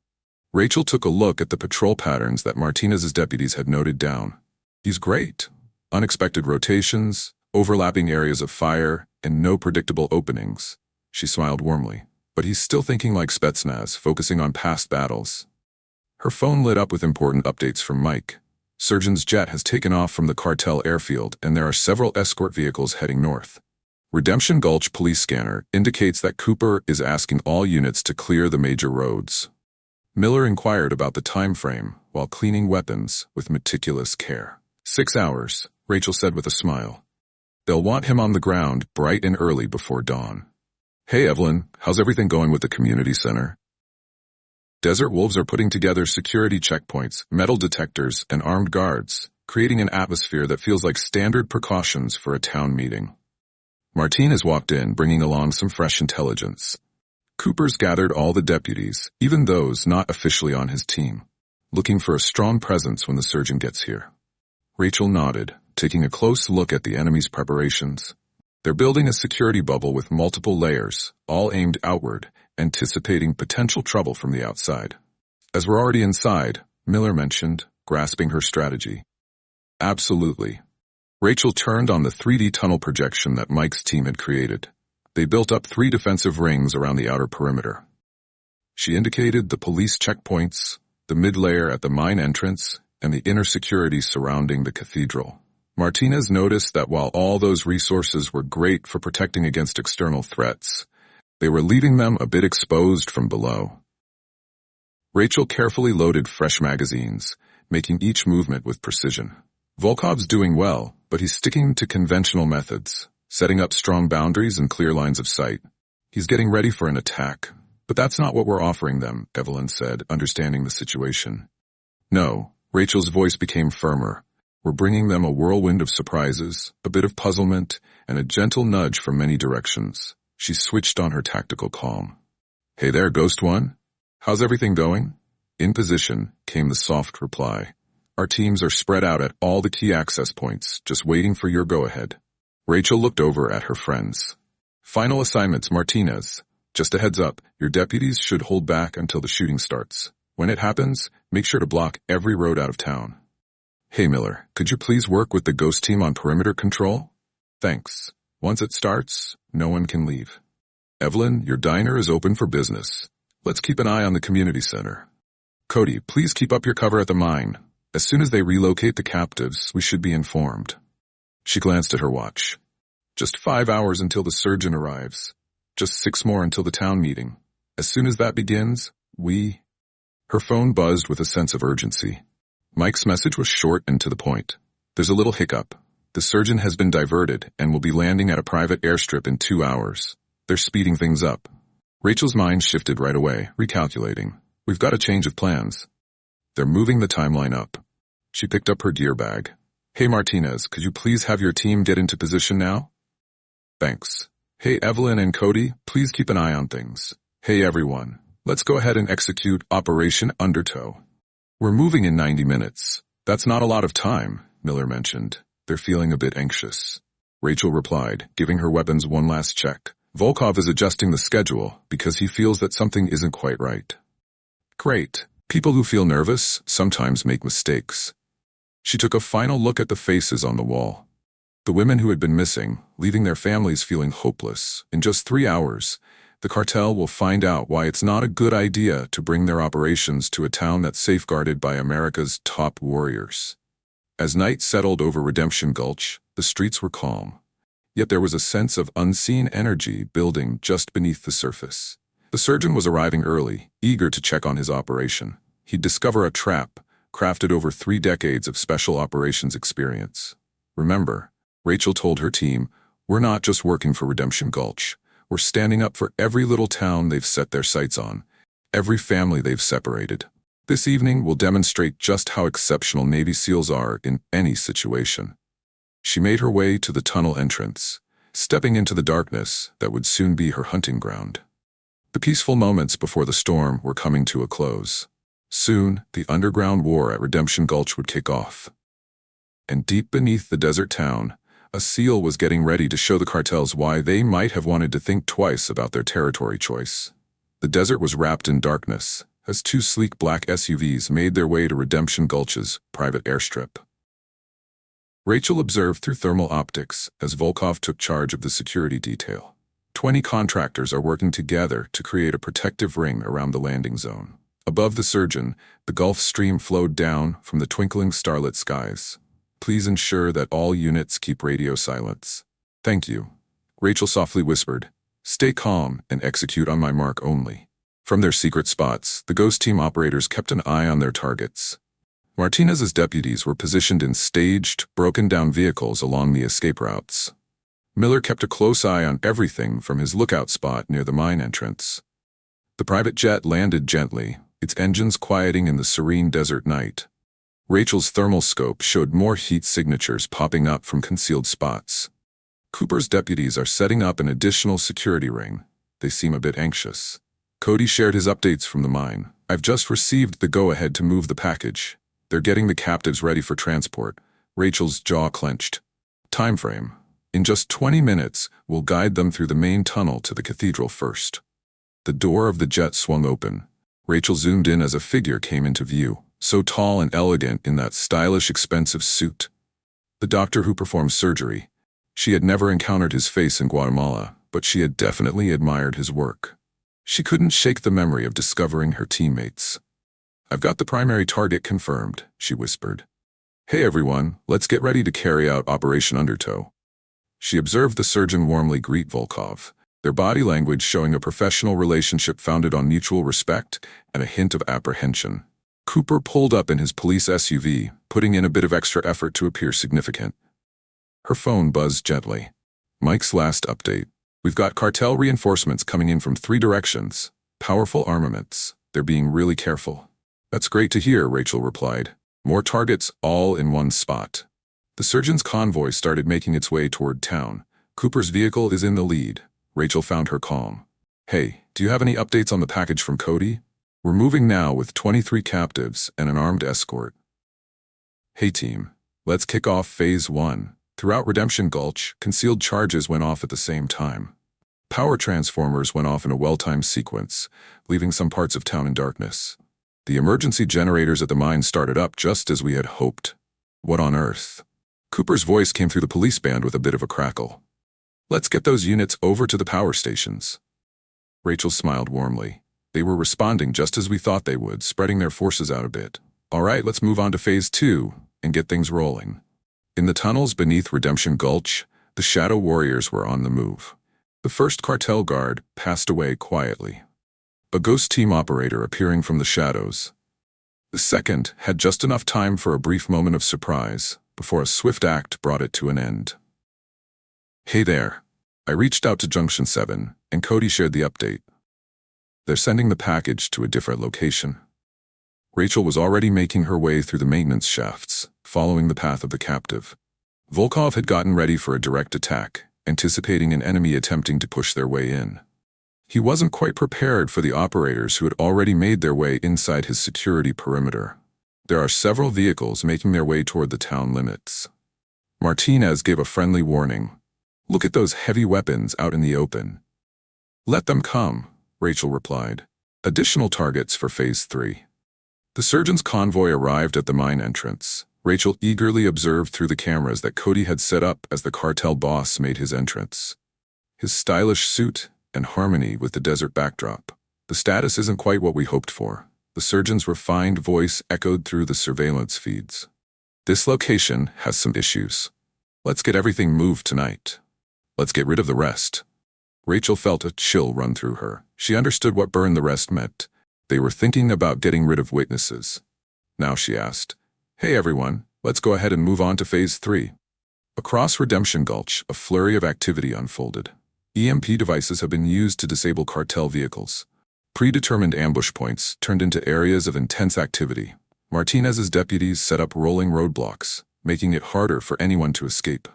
Rachel took a look at the patrol patterns that Martinez's deputies had noted down. He's great. Unexpected rotations, overlapping areas of fire, and no predictable openings. She smiled warmly. But he's still thinking like Spetsnaz, focusing on past battles. Her phone lit up with important updates from Mike. Surgeon's jet has taken off from the cartel airfield, and there are several escort vehicles heading north. Redemption Gulch police scanner indicates that Cooper is asking all units to clear the major roads. Miller inquired about the time frame while cleaning weapons with meticulous care. 6 hours, Rachel said with a smile. They'll want him on the ground bright and early before dawn. Hey Evelyn, how's everything going with the community center? Desert Wolves are putting together security checkpoints, metal detectors, and armed guards, creating an atmosphere that feels like standard precautions for a town meeting. Martinez walked in, bringing along some fresh intelligence. Cooper's gathered all the deputies, even those not officially on his team, looking for a strong presence when the surgeon gets here. Rachel nodded, taking a close look at the enemy's preparations. They're building a security bubble with multiple layers, all aimed outward, anticipating potential trouble from the outside. As we're already inside, Miller mentioned, grasping her strategy. Absolutely. Rachel turned on the 3D tunnel projection that Mike's team had created. They built up 3 defensive rings around the outer perimeter. She indicated the police checkpoints, the mid-layer at the mine entrance, and the inner security surrounding the cathedral. Martinez noticed that while all those resources were great for protecting against external threats, they were leaving them a bit exposed from below. Rachel carefully loaded fresh magazines, making each movement with precision. Volkov's doing well, but he's sticking to conventional methods, setting up strong boundaries and clear lines of sight. He's getting ready for an attack, but that's not what we're offering them, Evelyn said, understanding the situation. No, Rachel's voice became firmer. We're bringing them a whirlwind of surprises, a bit of puzzlement, and a gentle nudge from many directions. She switched on her tactical calm. Hey there, Ghost One. How's everything going? In position, came the soft reply. Our teams are spread out at all the key access points, just waiting for your go-ahead. Rachel looked over at her friends. Final assignments, Martinez. Just a heads up, your deputies should hold back until the shooting starts. When it happens, make sure to block every road out of town. Hey Miller, could you please work with the ghost team on perimeter control? Thanks. Once it starts, no one can leave. Evelyn, your diner is open for business. Let's keep an eye on the community center. Cody, please keep up your cover at the mine. As soon as they relocate the captives, we should be informed. She glanced at her watch. Just 5 hours until the surgeon arrives. Just 6 more until the town meeting. As soon as that begins, Her phone buzzed with a sense of urgency. Mike's message was short and to the point. There's a little hiccup. The surgeon has been diverted and will be landing at a private airstrip in 2 hours. They're speeding things up. Rachel's mind shifted right away, recalculating. We've got a change of plans. They're moving the timeline up. She picked up her gear bag. Hey Martinez, could you please have your team get into position now? Thanks. Hey Evelyn and Cody, please keep an eye on things. Hey everyone, let's go ahead and execute Operation Undertow. We're moving in 90 minutes. That's not a lot of time, Miller mentioned. They're feeling a bit anxious. Rachel replied, giving her weapons one last check. Volkov is adjusting the schedule because he feels that something isn't quite right. Great. People who feel nervous sometimes make mistakes. She took a final look at the faces on the wall. The women who had been missing, leaving their families feeling hopeless. In just 3 hours, the cartel will find out why it's not a good idea to bring their operations to a town that's safeguarded by America's top warriors. As night settled over Redemption Gulch, the streets were calm. Yet there was a sense of unseen energy building just beneath the surface. The surgeon was arriving early, eager to check on his operation. He'd discover a trap, crafted over 3 decades of special operations experience. Remember, Rachel told her team, we're not just working for Redemption Gulch. We're standing up for every little town they've set their sights on, every family they've separated. This evening will demonstrate just how exceptional Navy SEALs are in any situation. She made her way to the tunnel entrance, stepping into the darkness that would soon be her hunting ground. The peaceful moments before the storm were coming to a close. Soon, the underground war at Redemption Gulch would kick off. And deep beneath the desert town, a SEAL was getting ready to show the cartels why they might have wanted to think twice about their territory choice. The desert was wrapped in darkness as 2 sleek black SUVs made their way to Redemption Gulch's private airstrip. Rachel observed through thermal optics as Volkov took charge of the security detail. 20 contractors are working together to create a protective ring around the landing zone. Above the surgeon, the Gulf Stream flowed down from the twinkling starlit skies. Please ensure that all units keep radio silence. Thank you. Rachel softly whispered, stay calm and execute on my mark only. From their secret spots, the ghost team operators kept an eye on their targets. Martinez's deputies were positioned in staged, broken-down vehicles along the escape routes. Miller kept a close eye on everything from his lookout spot near the mine entrance. The private jet landed gently, its engines quieting in the serene desert night. Rachel's thermal scope showed more heat signatures popping up from concealed spots. Cooper's deputies are setting up an additional security ring. They seem a bit anxious. Cody shared his updates from the mine. I've just received the go-ahead to move the package. They're getting the captives ready for transport. Rachel's jaw clenched. Time frame. In just 20 minutes, we'll guide them through the main tunnel to the cathedral first. The door of the jet swung open. Rachel zoomed in as a figure came into view, so tall and elegant in that stylish, expensive suit. The doctor who performed surgery. She had never encountered his face in Guatemala, but she had definitely admired his work. She couldn't shake the memory of discovering her teammates. I've got the primary target confirmed, she whispered. Hey everyone, let's get ready to carry out Operation Undertow. She observed the surgeon warmly greet Volkov, their body language showing a professional relationship founded on mutual respect and a hint of apprehension. Cooper pulled up in his police SUV, putting in a bit of extra effort to appear significant. Her phone buzzed gently. Mike's last update. We've got cartel reinforcements coming in from 3 directions. Powerful armaments. They're being really careful. That's great to hear, Rachel replied. More targets all in one spot. The surgeon's convoy started making its way toward town. Cooper's vehicle is in the lead. Rachel found her calm. Hey, do you have any updates on the package from Cody? We're moving now with 23 captives and an armed escort. Hey team, let's kick off Phase 1. Throughout Redemption Gulch, concealed charges went off at the same time. Power transformers went off in a well-timed sequence, leaving some parts of town in darkness. The emergency generators at the mine started up just as we had hoped. What on earth? Cooper's voice came through the police band with a bit of a crackle. Let's get those units over to the power stations. Rachel smiled warmly. They were responding just as we thought they would, spreading their forces out a bit. All right, let's move on to Phase 2 and get things rolling. In the tunnels beneath Redemption Gulch, the Shadow Warriors were on the move. The first cartel guard passed away quietly, a ghost team operator appearing from the shadows. The second had just enough time for a brief moment of surprise before a swift act brought it to an end. Hey there. I reached out to Junction 7, and Cody shared the update. They're sending the package to a different location. Rachel was already making her way through the maintenance shafts, following the path of the captive. Volkov had gotten ready for a direct attack, anticipating an enemy attempting to push their way in. He wasn't quite prepared for the operators who had already made their way inside his security perimeter. There are several vehicles making their way toward the town limits. Martinez gave a friendly warning. Look at those heavy weapons out in the open. Let them come, Rachel replied. Additional targets for Phase 3. The surgeon's convoy arrived at the mine entrance. Rachel eagerly observed through the cameras that Cody had set up as the cartel boss made his entrance. His stylish suit and harmony with the desert backdrop. The status isn't quite what we hoped for. The surgeon's refined voice echoed through the surveillance feeds. This location has some issues. Let's get everything moved tonight. Let's get rid of the rest. Rachel felt a chill run through her. She understood what burn the rest meant. They were thinking about getting rid of witnesses. Now she asked, Hey everyone, let's go ahead and move on to Phase 3. Across Redemption Gulch, a flurry of activity unfolded. EMP devices have been used to disable cartel vehicles. Predetermined ambush points turned into areas of intense activity. Martinez's deputies set up rolling roadblocks, making it harder for anyone to escape.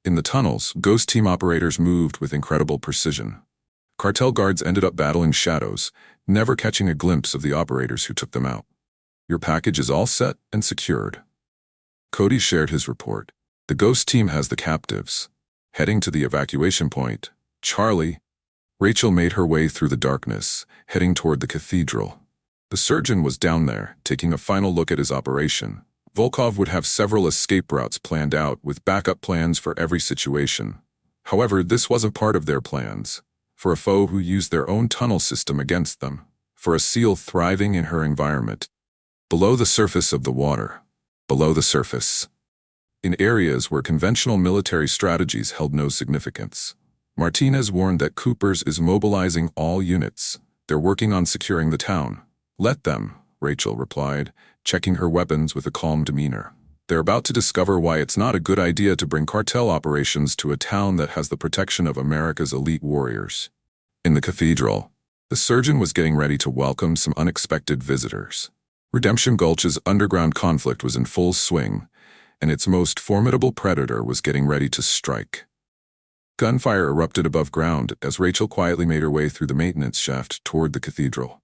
In the tunnels, ghost team operators moved with incredible precision. Cartel guards ended up battling shadows, never catching a glimpse of the operators who took them out. Your package is all set and secured. Cody shared his report. The ghost team has the captives. Heading to the evacuation point, Charlie. Rachel made her way through the darkness, heading toward the cathedral. The surgeon was down there, taking a final look at his operation. Volkov would have several escape routes planned out with backup plans for every situation. However, this wasn't part of their plans. For a foe who used their own tunnel system against them. For a seal thriving in her environment. Below the surface of the water. Below the surface. In areas where conventional military strategies held no significance. Martinez warned that Cooper's is mobilizing all units. They're working on securing the town. Let them, Rachel replied, checking her weapons with a calm demeanor. They're about to discover why it's not a good idea to bring cartel operations to a town that has the protection of America's elite warriors. In the cathedral, the surgeon was getting ready to welcome some unexpected visitors. Redemption Gulch's underground conflict was in full swing, and its most formidable predator was getting ready to strike. Gunfire erupted above ground as Rachel quietly made her way through the maintenance shaft toward the cathedral.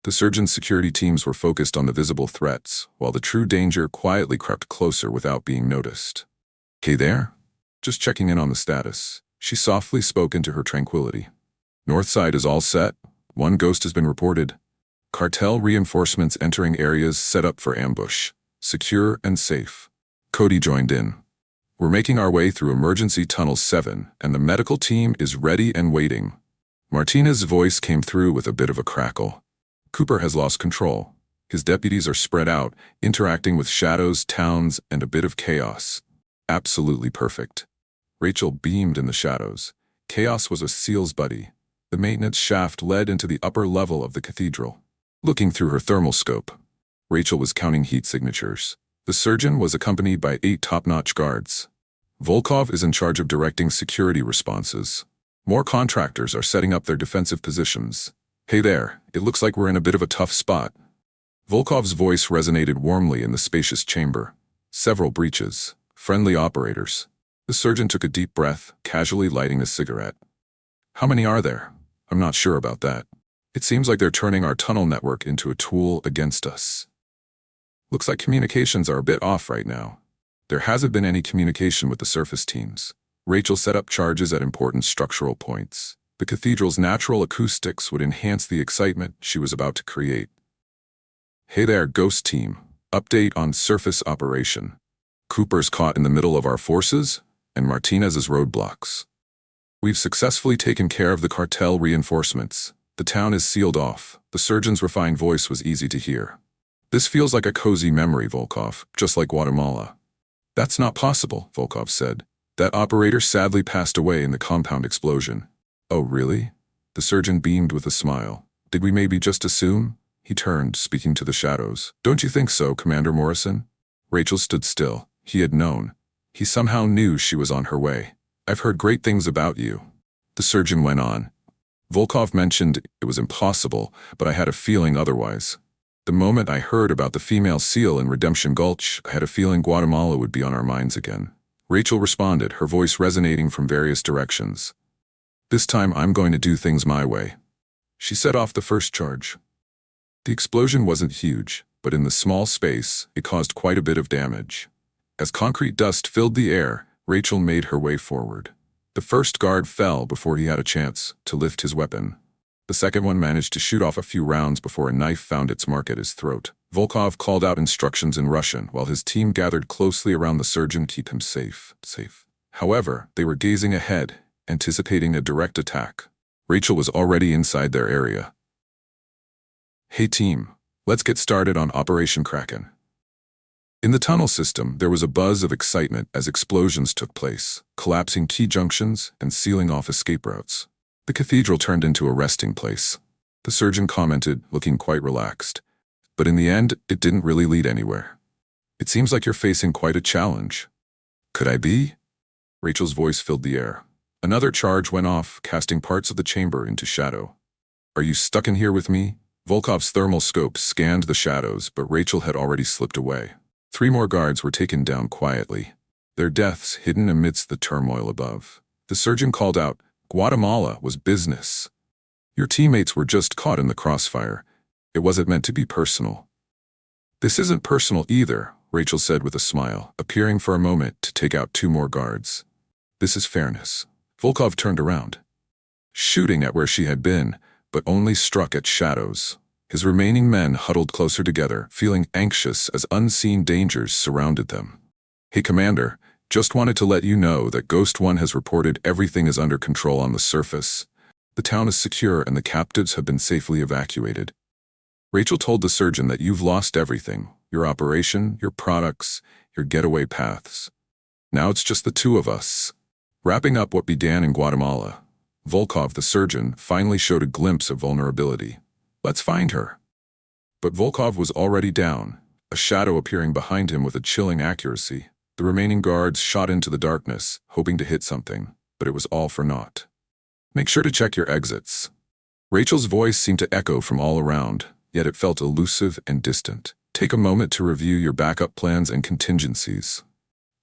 The surgeon's security teams were focused on the visible threats, while the true danger quietly crept closer without being noticed. Hey there? Just checking in on the status. She softly spoke into her tranquility. North side is all set. One ghost has been reported. Cartel reinforcements entering areas set up for ambush. Secure and safe. Cody joined in. We're making our way through Emergency Tunnel 7, and the medical team is ready and waiting. Martinez's voice came through with a bit of a crackle. Cooper has lost control. His deputies are spread out, interacting with shadows, towns, and a bit of chaos. Absolutely perfect. Rachel beamed in the shadows. Chaos was a SEAL's buddy. The maintenance shaft led into the upper level of the cathedral. Looking through her thermal scope, Rachel was counting heat signatures. The surgeon was accompanied by 8 top-notch guards. Volkov is in charge of directing security responses. More contractors are setting up their defensive positions. Hey there, it looks like we're in a bit of a tough spot. Volkov's voice resonated warmly in the spacious chamber. Several breaches. Friendly operators. The surgeon took a deep breath, casually lighting a cigarette. How many are there? I'm not sure about that. It seems like they're turning our tunnel network into a tool against us. Looks like communications are a bit off right now. There hasn't been any communication with the surface teams. Rachel set up charges at important structural points. The cathedral's natural acoustics would enhance the excitement she was about to create. Hey there, Ghost Team. Update on surface operation. Cooper's caught in the middle of our forces, and Martinez's roadblocks. We've successfully taken care of the cartel reinforcements. The town is sealed off. The surgeon's refined voice was easy to hear. This feels like a cozy memory, Volkov, just like Guatemala. That's not possible, Volkov said. That operator sadly passed away in the compound explosion. Oh, really? The surgeon beamed with a smile. Did we maybe just assume? He turned, speaking to the shadows. Don't you think so, Commander Morrison? Rachel stood still. He had known. He somehow knew she was on her way. I've heard great things about you. The surgeon went on. Volkov mentioned it was impossible, but I had a feeling otherwise. The moment I heard about the female SEAL in Redemption Gulch, I had a feeling Guatemala would be on our minds again. Rachel responded, her voice resonating from various directions. This time I'm going to do things my way. She set off the first charge. The explosion wasn't huge, but in the small space, it caused quite a bit of damage. As concrete dust filled the air, Rachel made her way forward. The first guard fell before he had a chance to lift his weapon. The second one managed to shoot off a few rounds before a knife found its mark at his throat. Volkov called out instructions in Russian while his team gathered closely around the surgeon to keep him safe. However, they were gazing ahead, anticipating a direct attack. Rachel was already inside their area. Hey team, let's get started on Operation Kraken. In the tunnel system, there was a buzz of excitement as explosions took place, collapsing key junctions and sealing off escape routes. The cathedral turned into a resting place. The surgeon commented, looking quite relaxed. But in the end, it didn't really lead anywhere. It seems like you're facing quite a challenge. Could I be? Rachel's voice filled the air. Another charge went off, casting parts of the chamber into shadow. Are you stuck in here with me? Volkov's thermal scope scanned the shadows, but Rachel had already slipped away. 3 more guards were taken down quietly, their deaths hidden amidst the turmoil above. The surgeon called out, Guatemala was business. Your teammates were just caught in the crossfire. It wasn't meant to be personal. This isn't personal either, Rachel said with a smile, appearing for a moment to take out 2 more guards. This is fairness. Volkov turned around, shooting at where she had been, but only struck at shadows. His remaining men huddled closer together, feeling anxious as unseen dangers surrounded them. Hey, Commander, just wanted to let you know that Ghost One has reported everything is under control on the surface. The town is secure and the captives have been safely evacuated. Rachel told the surgeon that you've lost everything, your operation, your products, your getaway paths. Now it's just the 2 of us. Wrapping up what began in Guatemala, Volkov, the surgeon, finally showed a glimpse of vulnerability. Let's find her. But Volkov was already down, a shadow appearing behind him with a chilling accuracy. The remaining guards shot into the darkness, hoping to hit something, but it was all for naught. Make sure to check your exits. Rachel's voice seemed to echo from all around, yet it felt elusive and distant. Take a moment to review your backup plans and contingencies.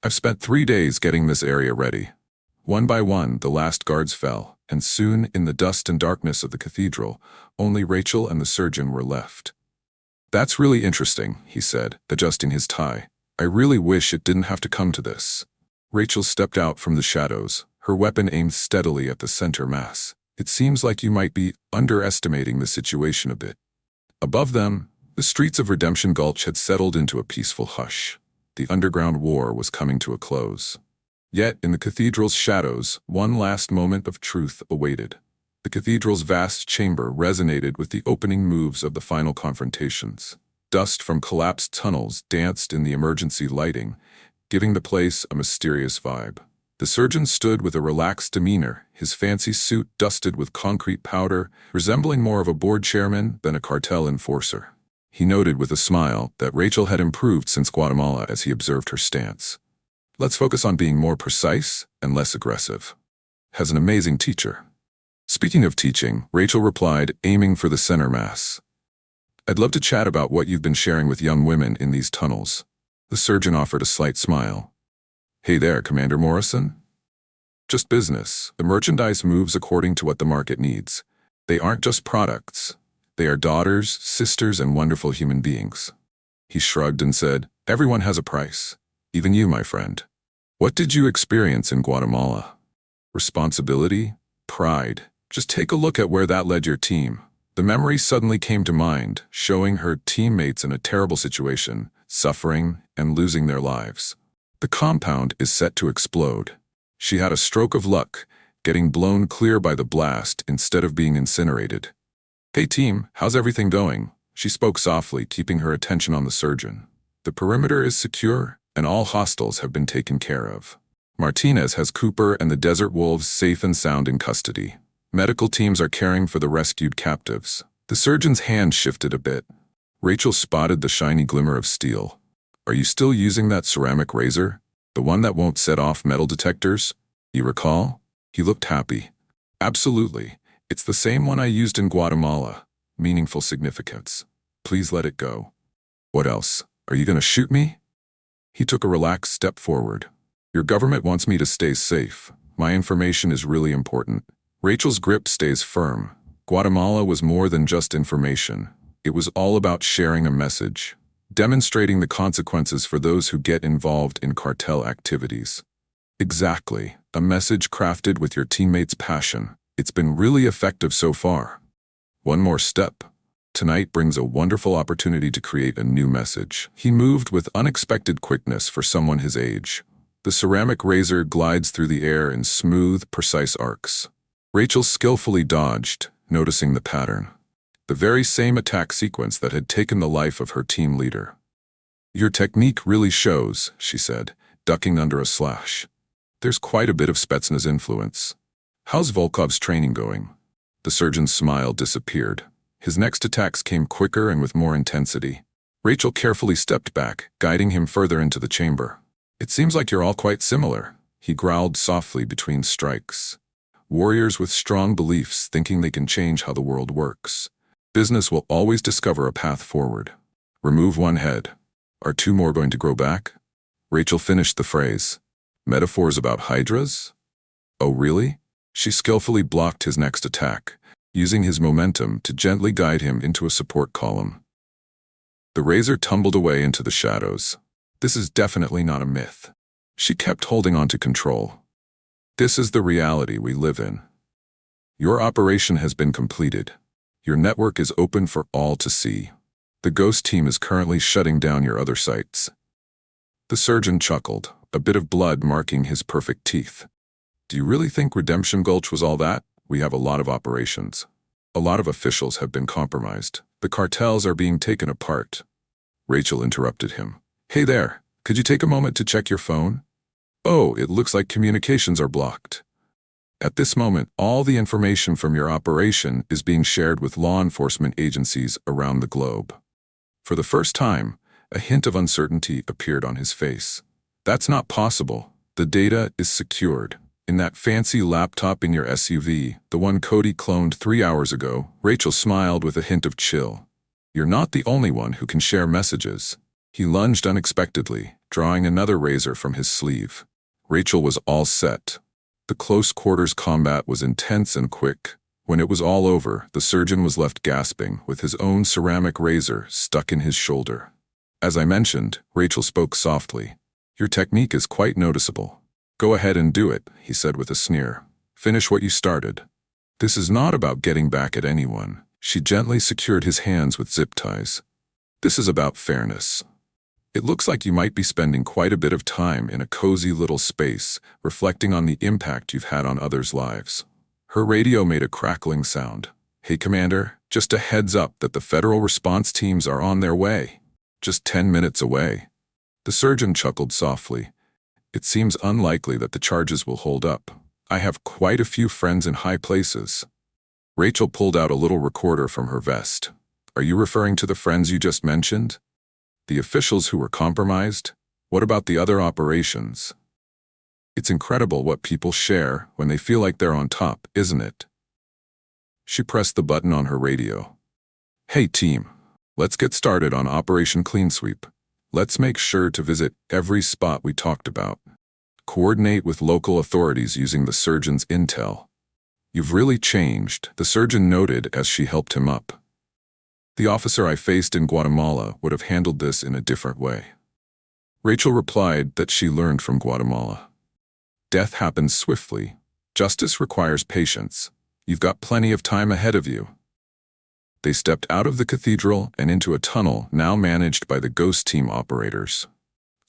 I've spent 3 days getting this area ready. One by one, the last guards fell, and soon, in the dust and darkness of the cathedral, only Rachel and the surgeon were left. That's really interesting, he said, adjusting his tie. I really wish it didn't have to come to this. Rachel stepped out from the shadows, her weapon aimed steadily at the center mass. It seems like you might be underestimating the situation a bit. Above them, the streets of Redemption Gulch had settled into a peaceful hush. The underground war was coming to a close. Yet, in the cathedral's shadows, one last moment of truth awaited. The cathedral's vast chamber resonated with the opening moves of the final confrontations. Dust from collapsed tunnels danced in the emergency lighting, giving the place a mysterious vibe. The surgeon stood with a relaxed demeanor, his fancy suit dusted with concrete powder, resembling more of a board chairman than a cartel enforcer. He noted with a smile that Rachel had improved since Guatemala as he observed her stance. Let's focus on being more precise and less aggressive. Has an amazing teacher. Speaking of teaching, Rachel replied, aiming for the center mass. I'd love to chat about what you've been sharing with young women in these tunnels. The surgeon offered a slight smile. Hey there, Commander Morrison. Just business. The merchandise moves according to what the market needs. They aren't just products. They are daughters, sisters, and wonderful human beings. He shrugged and said, everyone has a price. Even you, my friend. What did you experience in Guatemala? Responsibility, pride, Just take a look at where that led your team. The memory suddenly came to mind, showing her teammates in a terrible situation, suffering and losing their lives. The compound is set to explode. She had a stroke of luck, getting blown clear by the blast instead of being incinerated. "Hey team, how's everything going?" She spoke softly, keeping her attention on the surgeon. "The perimeter is secure, and all hostiles have been taken care of. Martinez has Cooper and the Desert Wolves safe and sound in custody. Medical teams are caring for the rescued captives." The surgeon's hand shifted a bit. Rachel spotted the shiny glimmer of steel. "Are you still using that ceramic razor? The one that won't set off metal detectors? You recall?" He looked happy. "Absolutely. It's the same one I used in Guatemala. Meaningful significance. Please let it go." "What else? Are you going to shoot me?" He took a relaxed step forward. "Your government wants me to stay safe. My information is really important." Rachel's grip stays firm. Guatemala was more than just information. It was all about sharing a message, demonstrating the consequences for those who get involved in cartel activities. Exactly, a message crafted with your teammates' passion. It's been really effective so far. One more step. Tonight brings a wonderful opportunity to create a new message. He moved with unexpected quickness for someone his age. The ceramic razor glides through the air in smooth, precise arcs. Rachel skillfully dodged, noticing the pattern. The very same attack sequence that had taken the life of her team leader. "Your technique really shows," she said, ducking under a slash. "There's quite a bit of Spetsnaz influence. How's Volkov's training going?" The surgeon's smile disappeared. His next attacks came quicker and with more intensity. Rachel carefully stepped back, guiding him further into the chamber. "It seems like you're all quite similar," he growled softly between strikes. "Warriors with strong beliefs thinking they can change how the world works. Business will always discover a path forward. Remove one head. Are two more going to grow back?" Rachel finished the phrase. "Metaphors about hydras?" "Oh, really?" She skillfully blocked his next attack, using his momentum to gently guide him into a support column. The razor tumbled away into the shadows. This is definitely not a myth. She kept holding on to control. This is the reality we live in. Your operation has been completed. Your network is open for all to see. The ghost team is currently shutting down your other sites. The surgeon chuckled, a bit of blood marking his perfect teeth. "Do you really think Redemption Gulch was all that? We have a lot of operations. A lot of officials have been compromised. The cartels are being taken apart." Rachel interrupted him. "Hey there, could you take a moment to check your phone? Oh, it looks like communications are blocked. At this moment, all the information from your operation is being shared with law enforcement agencies around the globe." For the first time, a hint of uncertainty appeared on his face. "That's not possible. The data is secured. In that fancy laptop in your SUV, the one Cody cloned 3 hours ago," Rachel smiled with a hint of chill. "You're not the only one who can share messages." He lunged unexpectedly, drawing another razor from his sleeve. Rachel was all set. The close-quarters combat was intense and quick. When it was all over, the surgeon was left gasping, with his own ceramic razor stuck in his shoulder. "As I mentioned," Rachel spoke softly, "your technique is quite noticeable. Go ahead and do it," he said with a sneer. "Finish what you started." "This is not about getting back at anyone." She gently secured his hands with zip ties. "This is about fairness. It looks like you might be spending quite a bit of time in a cozy little space, reflecting on the impact you've had on others' lives." Her radio made a crackling sound. "Hey, Commander, just a heads up that the federal response teams are on their way. Just 10 minutes away." The surgeon chuckled softly. "It seems unlikely that the charges will hold up. I have quite a few friends in high places." Rachel pulled out a little recorder from her vest. "Are you referring to the friends you just mentioned? The officials who were compromised? What about the other operations?" "It's incredible what people share when they feel like they're on top, isn't it?" She pressed the button on her radio. "Hey team, let's get started on Operation Clean Sweep. Let's make sure to visit every spot we talked about. Coordinate with local authorities using the surgeon's intel." "You've really changed," the surgeon noted as she helped him up. "The officer I faced in Guatemala would have handled this in a different way." Rachel replied that she learned from Guatemala. Death happens swiftly. Justice requires patience. You've got plenty of time ahead of you. They stepped out of the cathedral and into a tunnel now managed by the ghost team operators.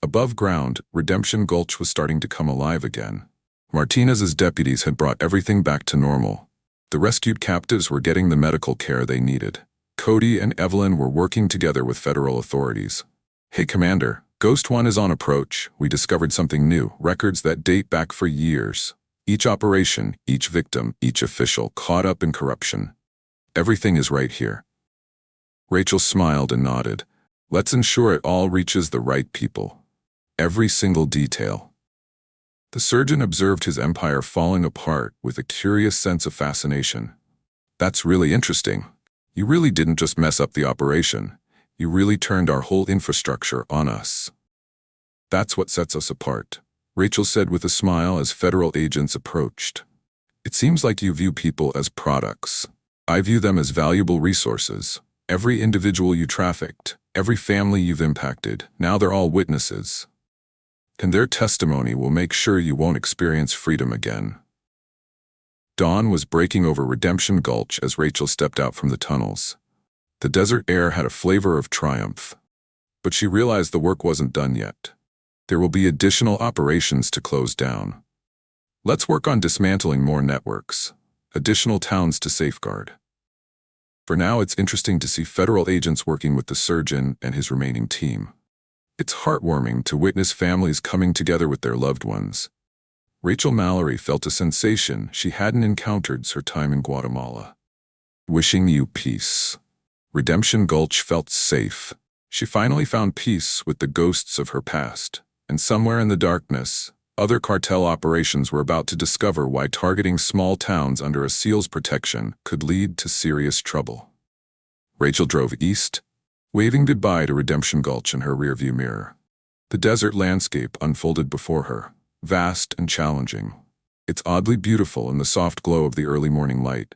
Above ground, Redemption Gulch was starting to come alive again. Martinez's deputies had brought everything back to normal. The rescued captives were getting the medical care they needed. Cody and Evelyn were working together with federal authorities. Hey, Commander, Ghost One is on approach. We discovered something new, records that date back for years. Each operation, each victim, each official caught up in corruption. Everything is right here. Rachel smiled and nodded. Let's ensure it all reaches the right people. Every single detail. The surgeon observed his empire falling apart with a curious sense of fascination. That's really interesting. You really didn't just mess up the operation. You really turned our whole infrastructure on us. That's what sets us apart, Rachel said with a smile as federal agents approached. It seems like you view people as products. I view them as valuable resources. Every individual you trafficked, every family you've impacted, now they're all witnesses. And their testimony will make sure you won't experience freedom again. Dawn was breaking over Redemption Gulch as Rachel stepped out from the tunnels. The desert air had a flavor of triumph. But she realized the work wasn't done yet. There will be additional operations to close down. Let's work on dismantling more networks, additional towns to safeguard. For now, it's interesting to see federal agents working with the surgeon and his remaining team. It's heartwarming to witness families coming together with their loved ones. Rachel Mallory felt a sensation she hadn't encountered since her time in Guatemala. Wishing you peace. Redemption Gulch felt safe. She finally found peace with the ghosts of her past, and somewhere in the darkness, other cartel operations were about to discover why targeting small towns under a SEAL's protection could lead to serious trouble. Rachel drove east, waving goodbye to Redemption Gulch in her rearview mirror. The desert landscape unfolded before her, vast and challenging. It's oddly beautiful in the soft glow of the early morning light.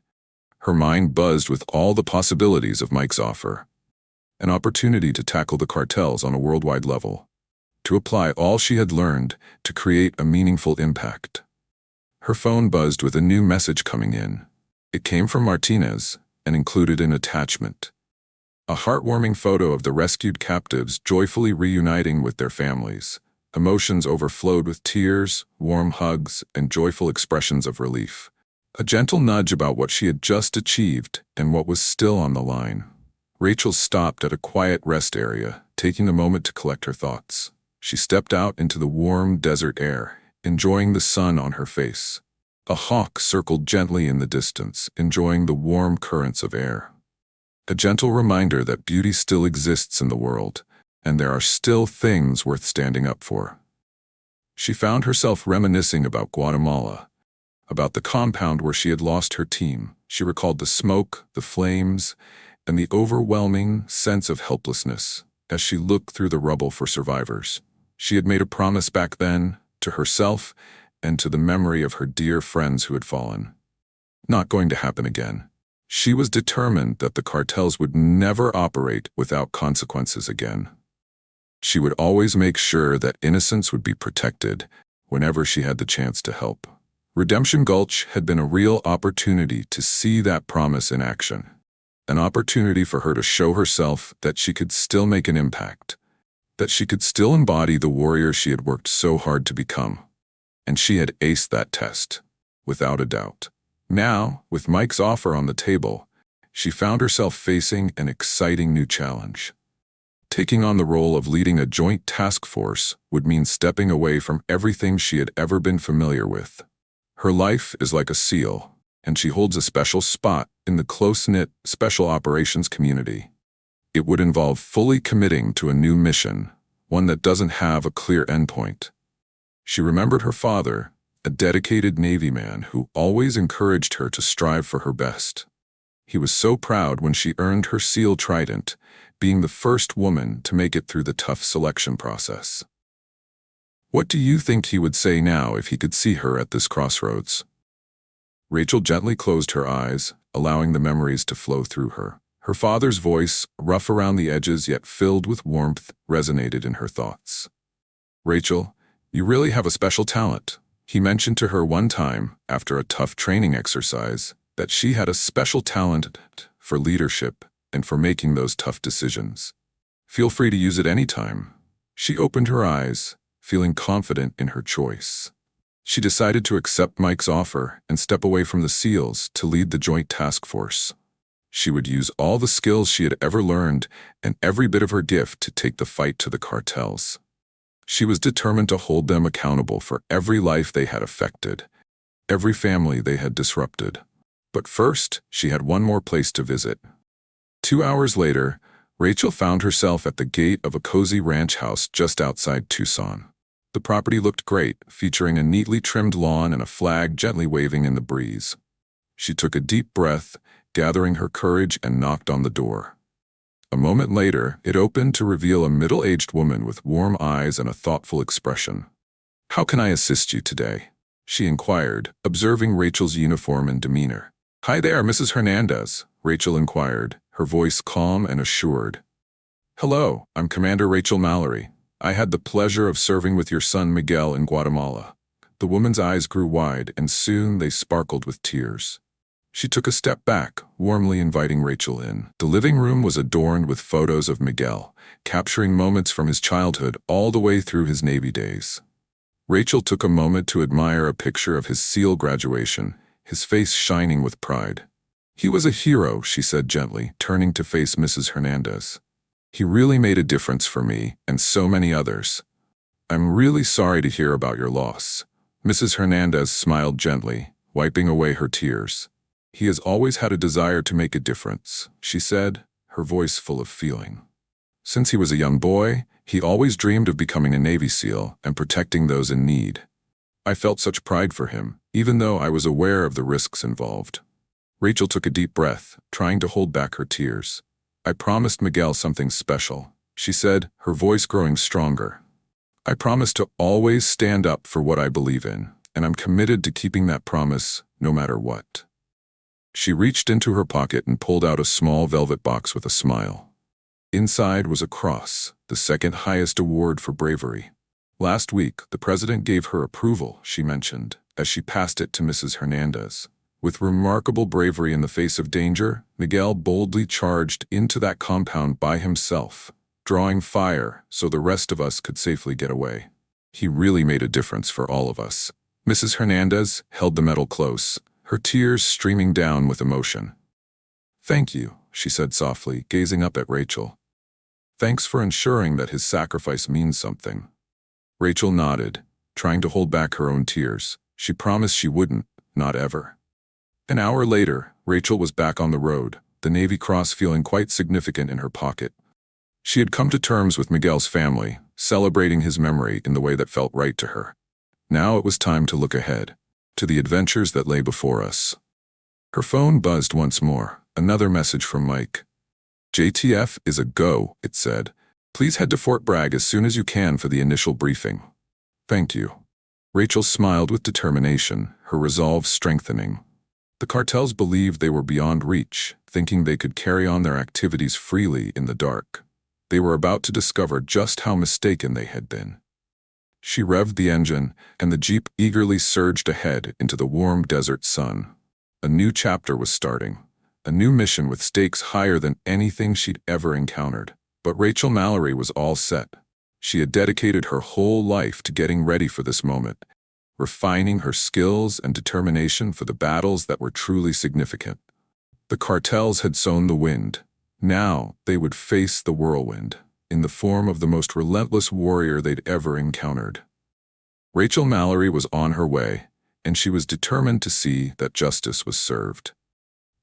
Her mind buzzed with all the possibilities of Mike's offer. An opportunity to tackle the cartels on a worldwide level. To apply all she had learned to create a meaningful impact. Her phone buzzed with a new message coming in. It came from Martinez and included an attachment. A heartwarming photo of the rescued captives joyfully reuniting with their families. Emotions overflowed with tears, warm hugs, and joyful expressions of relief. A gentle nudge about what she had just achieved and what was still on the line. Rachel stopped at a quiet rest area, taking a moment to collect her thoughts. She stepped out into the warm desert air, enjoying the sun on her face. A hawk circled gently in the distance, enjoying the warm currents of air. A gentle reminder that beauty still exists in the world, and there are still things worth standing up for. She found herself reminiscing about Guatemala, about the compound where she had lost her team. She recalled the smoke, the flames, and the overwhelming sense of helplessness as she looked through the rubble for survivors. She had made a promise back then, to herself and to the memory of her dear friends who had fallen. Not going to happen again. She was determined that the cartels would never operate without consequences again. She would always make sure that innocence would be protected whenever she had the chance to help. Redemption Gulch had been a real opportunity to see that promise in action. An opportunity for her to show herself that she could still make an impact, that she could still embody the warrior she had worked so hard to become. And she had aced that test, without a doubt. Now, with Mike's offer on the table, she found herself facing an exciting new challenge. Taking on the role of leading a joint task force would mean stepping away from everything she had ever been familiar with. Her life is like a SEAL, and she holds a special spot in the close-knit special operations community. It would involve fully committing to a new mission, one that doesn't have a clear endpoint. She remembered her father, a dedicated Navy man who always encouraged her to strive for her best. He was so proud when she earned her SEAL Trident, being the first woman to make it through the tough selection process. What do you think he would say now if he could see her at this crossroads? Rachel gently closed her eyes, allowing the memories to flow through her. Her father's voice, rough around the edges yet filled with warmth, resonated in her thoughts. Rachel, you really have a special talent. He mentioned to her one time, after a tough training exercise, that she had a special talent for leadership and for making those tough decisions. Feel free to use it anytime. She opened her eyes, feeling confident in her choice. She decided to accept Mike's offer and step away from the SEALs to lead the joint task force. She would use all the skills she had ever learned and every bit of her gift to take the fight to the cartels. She was determined to hold them accountable for every life they had affected, every family they had disrupted. But first, she had one more place to visit. 2 hours later, Rachel found herself at the gate of a cozy ranch house just outside Tucson. The property looked great, featuring a neatly trimmed lawn and a flag gently waving in the breeze. She took a deep breath, gathering her courage, and knocked on the door. A moment later, it opened to reveal a middle-aged woman with warm eyes and a thoughtful expression. "How can I assist you today?" she inquired, observing Rachel's uniform and demeanor. "Hi there, Mrs. Hernandez," Rachel inquired, her voice calm and assured. "Hello, I'm Commander Rachel Mallory. I had the pleasure of serving with your son Miguel in Guatemala." The woman's eyes grew wide, and soon they sparkled with tears. She took a step back, warmly inviting Rachel in. The living room was adorned with photos of Miguel, capturing moments from his childhood all the way through his Navy days. Rachel took a moment to admire a picture of his SEAL graduation, his face shining with pride. "He was a hero," she said gently, turning to face Mrs. Hernandez. "He really made a difference for me and so many others. I'm really sorry to hear about your loss." Mrs. Hernandez smiled gently, wiping away her tears. "He has always had a desire to make a difference," she said, her voice full of feeling. "Since he was a young boy, he always dreamed of becoming a Navy SEAL and protecting those in need. I felt such pride for him, even though I was aware of the risks involved." Rachel took a deep breath, trying to hold back her tears. "I promised Miguel something special," she said, her voice growing stronger. "I promise to always stand up for what I believe in, and I'm committed to keeping that promise no matter what." She reached into her pocket and pulled out a small velvet box with a smile. Inside was a cross, the second highest award for bravery. "Last week, the president gave her approval," she mentioned, as she passed it to Mrs. Hernandez. With remarkable bravery in the face of danger, Miguel boldly charged into that compound by himself, drawing fire so the rest of us could safely get away. He really made a difference for all of us. Mrs. Hernandez held the medal close, her tears streaming down with emotion. "Thank you," she said softly, gazing up at Rachel. "Thanks for ensuring that his sacrifice means something." Rachel nodded, trying to hold back her own tears. She promised she wouldn't, not ever. An hour later, Rachel was back on the road, the Navy Cross feeling quite significant in her pocket. She had come to terms with Miguel's family, celebrating his memory in the way that felt right to her. Now it was time to look ahead, to the adventures that lay before us. Her phone buzzed once more, another message from Mike. "JTF is a go," it said. "Please head to Fort Bragg as soon as you can for the initial briefing." "Thank you." Rachel smiled with determination, her resolve strengthening. The cartels believed they were beyond reach, thinking they could carry on their activities freely in the dark. They were about to discover just how mistaken they had been. She revved the engine, and the Jeep eagerly surged ahead into the warm desert sun. A new chapter was starting, a new mission with stakes higher than anything she'd ever encountered. But Rachel Mallory was all set. She had dedicated her whole life to getting ready for this moment, refining her skills and determination for the battles that were truly significant. The cartels had sown the wind. Now they would face the whirlwind, in the form of the most relentless warrior they'd ever encountered. Rachel Mallory was on her way, and she was determined to see that justice was served.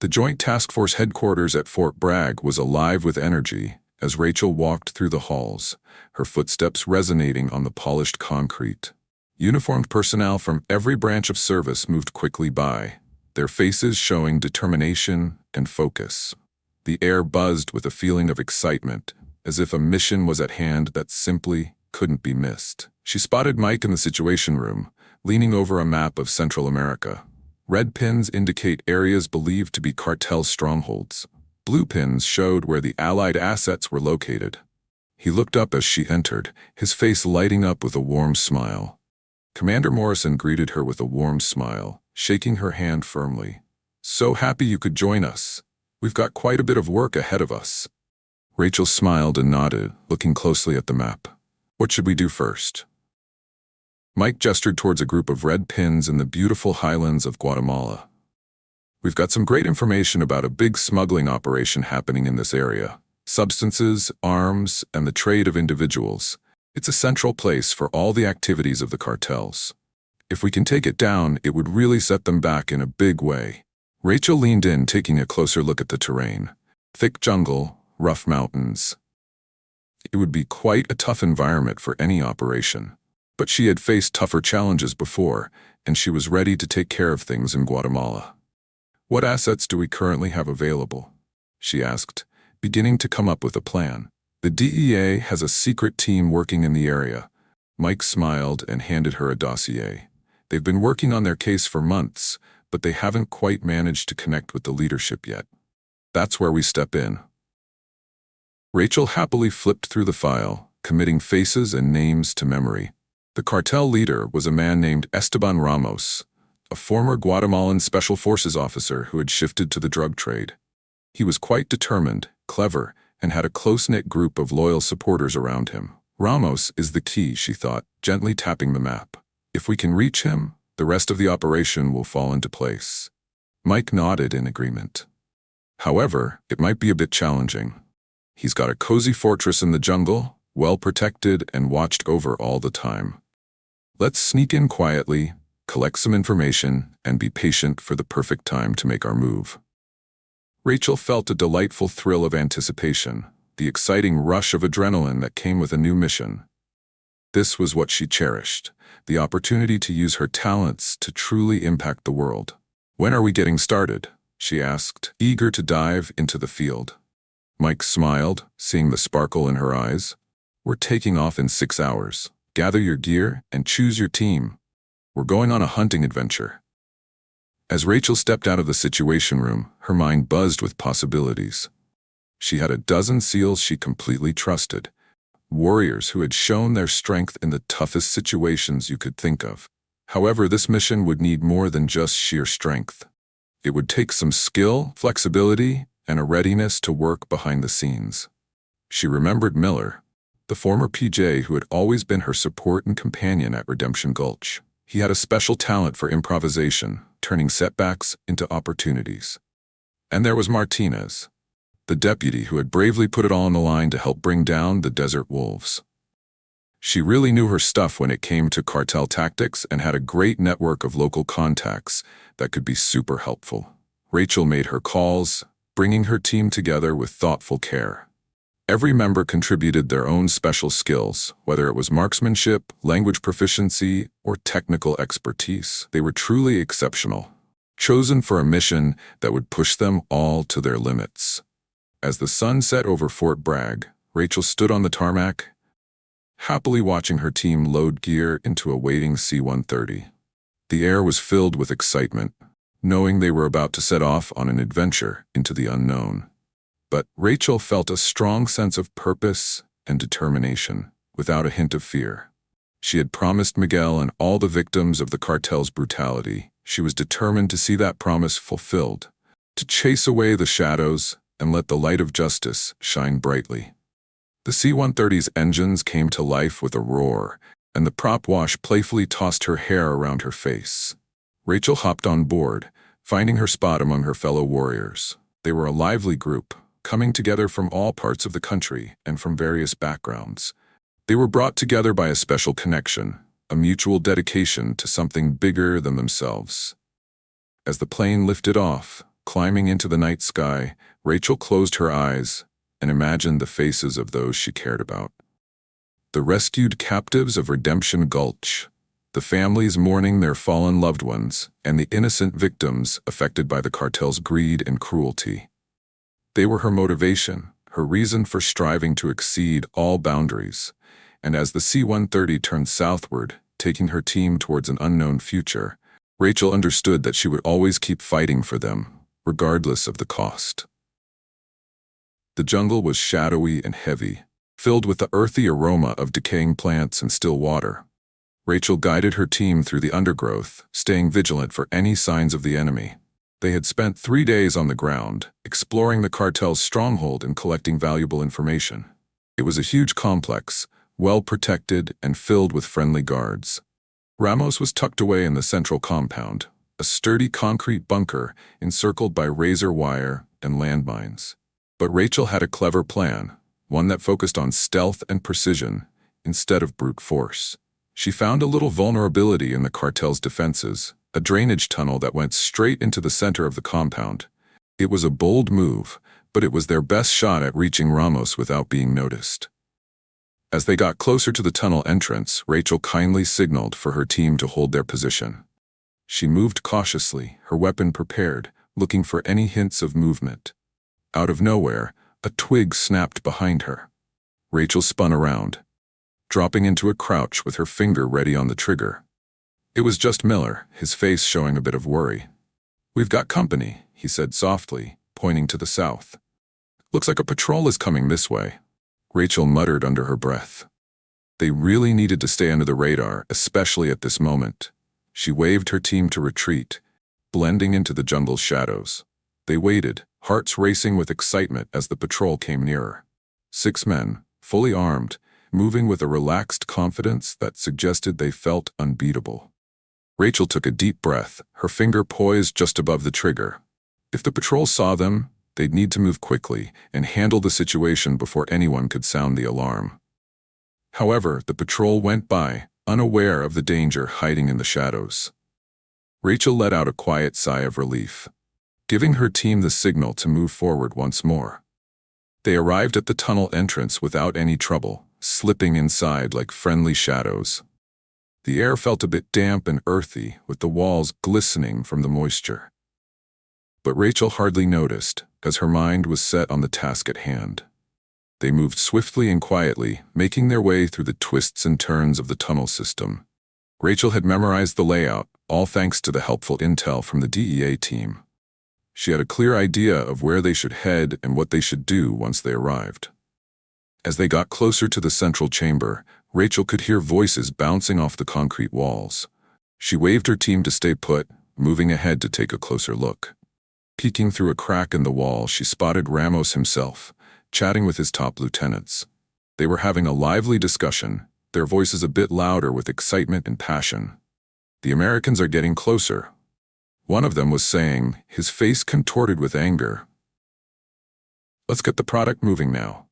The Joint Task Force headquarters at Fort Bragg was alive with energy as Rachel walked through the halls, her footsteps resonating on the polished concrete. Uniformed personnel from every branch of service moved quickly by, their faces showing determination and focus. The air buzzed with a feeling of excitement, as if a mission was at hand that simply couldn't be missed. She spotted Mike in the Situation Room, leaning over a map of Central America. Red pins indicate areas believed to be cartel strongholds. Blue pins showed where the Allied assets were located. He looked up as she entered, his face lighting up with a warm smile. Commander Morrison greeted her with a warm smile, shaking her hand firmly. So happy you could join us. We've got quite a bit of work ahead of us. Rachel smiled and nodded, looking closely at the map. What should we do first? Mike gestured towards a group of red pins in the beautiful highlands of Guatemala. We've got some great information about a big smuggling operation happening in this area. Substances, arms, and the trade of individuals. It's a central place for all the activities of the cartels. If we can take it down, it would really set them back in a big way. Rachel leaned in, taking a closer look at the terrain. Thick jungle, rough mountains. It would be quite a tough environment for any operation. But she had faced tougher challenges before, and she was ready to take care of things in Guatemala. What assets do we currently have available? She asked, beginning to come up with a plan. The DEA has a secret team working in the area. Mike smiled and handed her a dossier. They've been working on their case for months, but they haven't quite managed to connect with the leadership yet. That's where we step in. Rachel happily flipped through the file, committing faces and names to memory. The cartel leader was a man named Esteban Ramos, a former Guatemalan Special Forces officer who had shifted to the drug trade. He was quite determined, clever, and had a close-knit group of loyal supporters around him. Ramos is the key, she thought, gently tapping the map. If we can reach him, the rest of the operation will fall into place. Mike nodded in agreement. However, it might be a bit challenging. He's got a cozy fortress in the jungle, well protected and watched over all the time. Let's sneak in quietly, collect some information, and be patient for the perfect time to make our move. Rachel felt a delightful thrill of anticipation, the exciting rush of adrenaline that came with a new mission. This was what she cherished, the opportunity to use her talents to truly impact the world. When are we getting started? She asked, eager to dive into the field. Mike smiled, seeing the sparkle in her eyes. We're taking off in 6 hours. Gather your gear and choose your team. We're going on a hunting adventure. As Rachel stepped out of the situation room, her mind buzzed with possibilities. She had a dozen SEALs she completely trusted, warriors who had shown their strength in the toughest situations you could think of. However, this mission would need more than just sheer strength. It would take some skill, flexibility, and a readiness to work behind the scenes. She remembered Miller, the former PJ who had always been her support and companion at Redemption Gulch. He had a special talent for improvisation, turning setbacks into opportunities. And there was Martinez, the deputy who had bravely put it all on the line to help bring down the desert wolves. She really knew her stuff when it came to cartel tactics and had a great network of local contacts that could be super helpful. Rachel made her calls, bringing her team together with thoughtful care. Every member contributed their own special skills, whether it was marksmanship, language proficiency, or technical expertise. They were truly exceptional, chosen for a mission that would push them all to their limits. As the sun set over Fort Bragg, Rachel stood on the tarmac, happily watching her team load gear into a waiting C-130. The air was filled with excitement, knowing they were about to set off on an adventure into the unknown. But Rachel felt a strong sense of purpose and determination, without a hint of fear. She had promised Miguel and all the victims of the cartel's brutality. She was determined to see that promise fulfilled, to chase away the shadows and let the light of justice shine brightly. The C-130's engines came to life with a roar, and the prop wash playfully tossed her hair around her face. Rachel hopped on board, finding her spot among her fellow warriors. They were a lively group, coming together from all parts of the country and from various backgrounds. They were brought together by a special connection, a mutual dedication to something bigger than themselves. As the plane lifted off, climbing into the night sky, Rachel closed her eyes and imagined the faces of those she cared about. The rescued captives of Redemption Gulch, the families mourning their fallen loved ones, and the innocent victims affected by the cartel's greed and cruelty. They were her motivation, her reason for striving to exceed all boundaries. And as the C-130 turned southward, taking her team towards an unknown future, Rachel understood that she would always keep fighting for them, regardless of the cost. The jungle was shadowy and heavy, filled with the earthy aroma of decaying plants and still water. Rachel guided her team through the undergrowth, staying vigilant for any signs of the enemy. They had spent 3 days on the ground, exploring the cartel's stronghold and collecting valuable information. It was a huge complex, well protected and filled with friendly guards. Ramos was tucked away in the central compound, a sturdy concrete bunker encircled by razor wire and landmines. But Rachel had a clever plan, one that focused on stealth and precision instead of brute force. She found a little vulnerability in the cartel's defenses, a drainage tunnel that went straight into the center of the compound. It was a bold move, but it was their best shot at reaching Ramos without being noticed. As they got closer to the tunnel entrance, Rachel kindly signaled for her team to hold their position. She moved cautiously, her weapon prepared, looking for any hints of movement. Out of nowhere, a twig snapped behind her. Rachel spun around, dropping into a crouch with her finger ready on the trigger. It was just Miller, his face showing a bit of worry. "We've got company," he said softly, pointing to the south. "Looks like a patrol is coming this way." Rachel muttered under her breath. They really needed to stay under the radar, especially at this moment. She waved her team to retreat, blending into the jungle's shadows. They waited, hearts racing with excitement as the patrol came nearer. 6 men, fully armed, moving with a relaxed confidence that suggested they felt unbeatable. Rachel took a deep breath, her finger poised just above the trigger. If the patrol saw them, they'd need to move quickly and handle the situation before anyone could sound the alarm. However, the patrol went by, unaware of the danger hiding in the shadows. Rachel let out a quiet sigh of relief, giving her team the signal to move forward once more. They arrived at the tunnel entrance without any trouble, slipping inside like friendly shadows. The air felt a bit damp and earthy, with the walls glistening from the moisture. But Rachel hardly noticed, as her mind was set on the task at hand. They moved swiftly and quietly, making their way through the twists and turns of the tunnel system. Rachel had memorized the layout, all thanks to the helpful intel from the DEA team. She had a clear idea of where they should head and what they should do once they arrived. As they got closer to the central chamber, Rachel could hear voices bouncing off the concrete walls. She waved her team to stay put, moving ahead to take a closer look. Peeking through a crack in the wall, she spotted Ramos himself, chatting with his top lieutenants. They were having a lively discussion, their voices a bit louder with excitement and passion. "The Americans are getting closer," one of them was saying, his face contorted with anger. "Let's get the product moving now."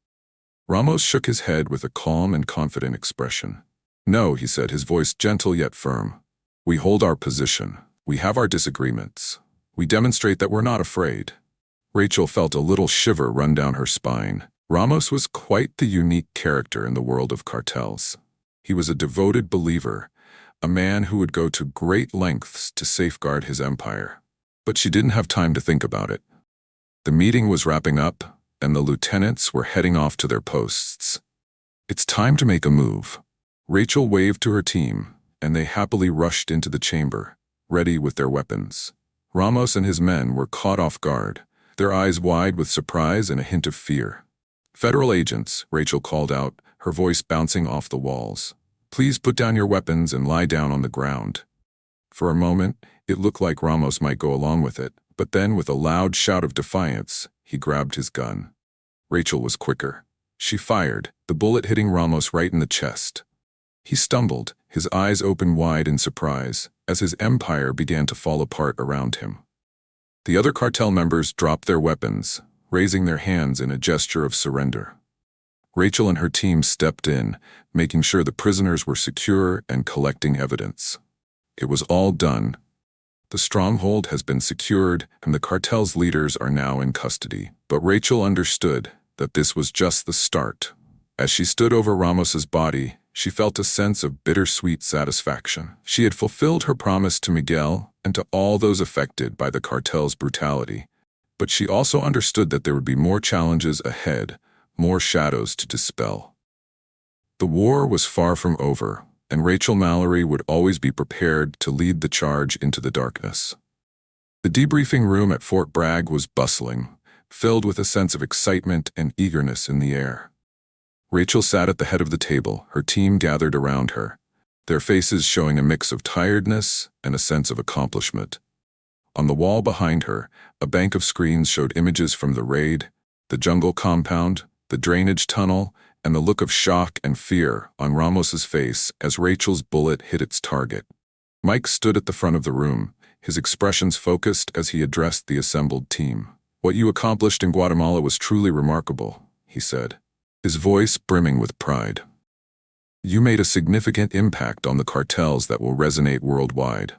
Ramos shook his head with a calm and confident expression. "No," he said, his voice gentle yet firm. "We hold our position. We have our disagreements. We demonstrate that we're not afraid." Rachel felt a little shiver run down her spine. Ramos was quite the unique character in the world of cartels. He was a devoted believer, a man who would go to great lengths to safeguard his empire. But she didn't have time to think about it. The meeting was wrapping up, and the lieutenants were heading off to their posts. "It's time to make a move." Rachel waved to her team, and they happily rushed into the chamber, ready with their weapons. Ramos and his men were caught off guard, their eyes wide with surprise and a hint of fear. "Federal agents," Rachel called out, her voice bouncing off the walls. "Please put down your weapons and lie down on the ground." For a moment, it looked like Ramos might go along with it, but then with a loud shout of defiance, he grabbed his gun. Rachel was quicker. She fired, the bullet hitting Ramos right in the chest. He stumbled, his eyes open wide in surprise, as his empire began to fall apart around him. The other cartel members dropped their weapons, raising their hands in a gesture of surrender. Rachel and her team stepped in, making sure the prisoners were secure and collecting evidence. It was all done. The stronghold has been secured, and the cartel's leaders are now in custody. But Rachel understood that this was just the start. As she stood over Ramos's body, she felt a sense of bittersweet satisfaction. She had fulfilled her promise to Miguel and to all those affected by the cartel's brutality. But she also understood that there would be more challenges ahead, more shadows to dispel. The war was far from over, and Rachel Mallory would always be prepared to lead the charge into the darkness. The debriefing room at Fort Bragg was bustling, filled with a sense of excitement and eagerness in the air. Rachel sat at the head of the table, her team gathered around her, their faces showing a mix of tiredness and a sense of accomplishment. On the wall behind her, a bank of screens showed images from the raid, the jungle compound, the drainage tunnel, and the look of shock and fear on Ramos's face as Rachel's bullet hit its target. Mike stood at the front of the room, his expressions focused as he addressed the assembled team. "What you accomplished in Guatemala was truly remarkable," he said, his voice brimming with pride. "You made a significant impact on the cartels that will resonate worldwide.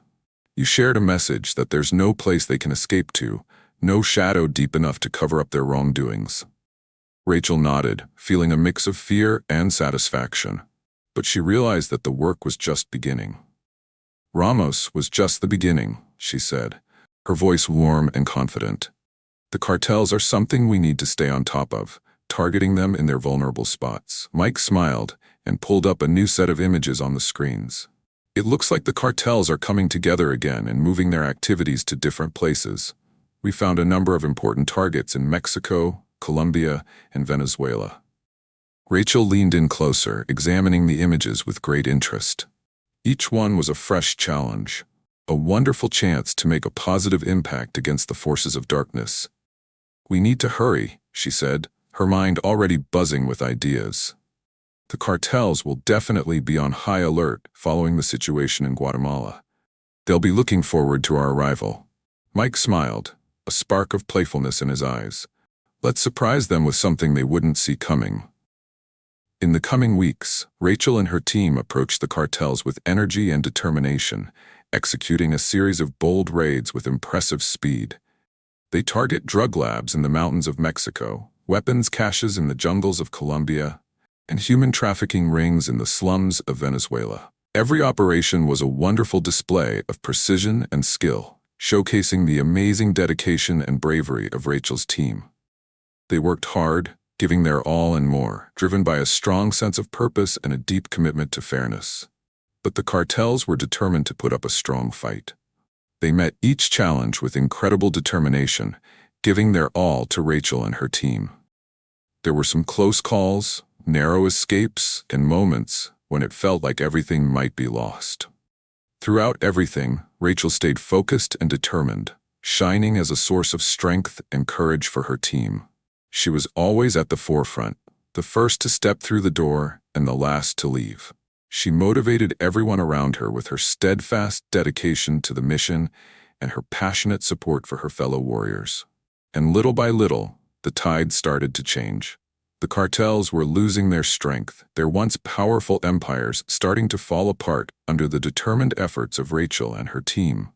You shared a message that there's no place they can escape to, no shadow deep enough to cover up their wrongdoings." Rachel nodded, feeling a mix of fear and satisfaction, but she realized that the work was just beginning. "Ramos was just the beginning," she said, her voice warm and confident. "The cartels are something we need to stay on top of, targeting them in their vulnerable spots." Mike smiled and pulled up a new set of images on the screens. "It looks like the cartels are coming together again and moving their activities to different places. We found a number of important targets in Mexico, Colombia, and Venezuela." Rachel leaned in closer, examining the images with great interest. Each one was a fresh challenge, a wonderful chance to make a positive impact against the forces of darkness. "We need to hurry," she said, her mind already buzzing with ideas. "The cartels will definitely be on high alert following the situation in Guatemala. They'll be looking forward to our arrival." Mike smiled, a spark of playfulness in his eyes. "Let's surprise them with something they wouldn't see coming." In the coming weeks, Rachel and her team approached the cartels with energy and determination, executing a series of bold raids with impressive speed. They target drug labs in the mountains of Mexico, weapons caches in the jungles of Colombia, and human trafficking rings in the slums of Venezuela. Every operation was a wonderful display of precision and skill, showcasing the amazing dedication and bravery of Rachel's team. They worked hard, giving their all and more, driven by a strong sense of purpose and a deep commitment to fairness. But the cartels were determined to put up a strong fight. They met each challenge with incredible determination, giving their all to Rachel and her team. There were some close calls, narrow escapes, and moments when it felt like everything might be lost. Throughout everything, Rachel stayed focused and determined, shining as a source of strength and courage for her team. She was always at the forefront, the first to step through the door and the last to leave. She motivated everyone around her with her steadfast dedication to the mission and her passionate support for her fellow warriors. And little by little, the tide started to change. The cartels were losing their strength, their once powerful empires starting to fall apart under the determined efforts of Rachel and her team.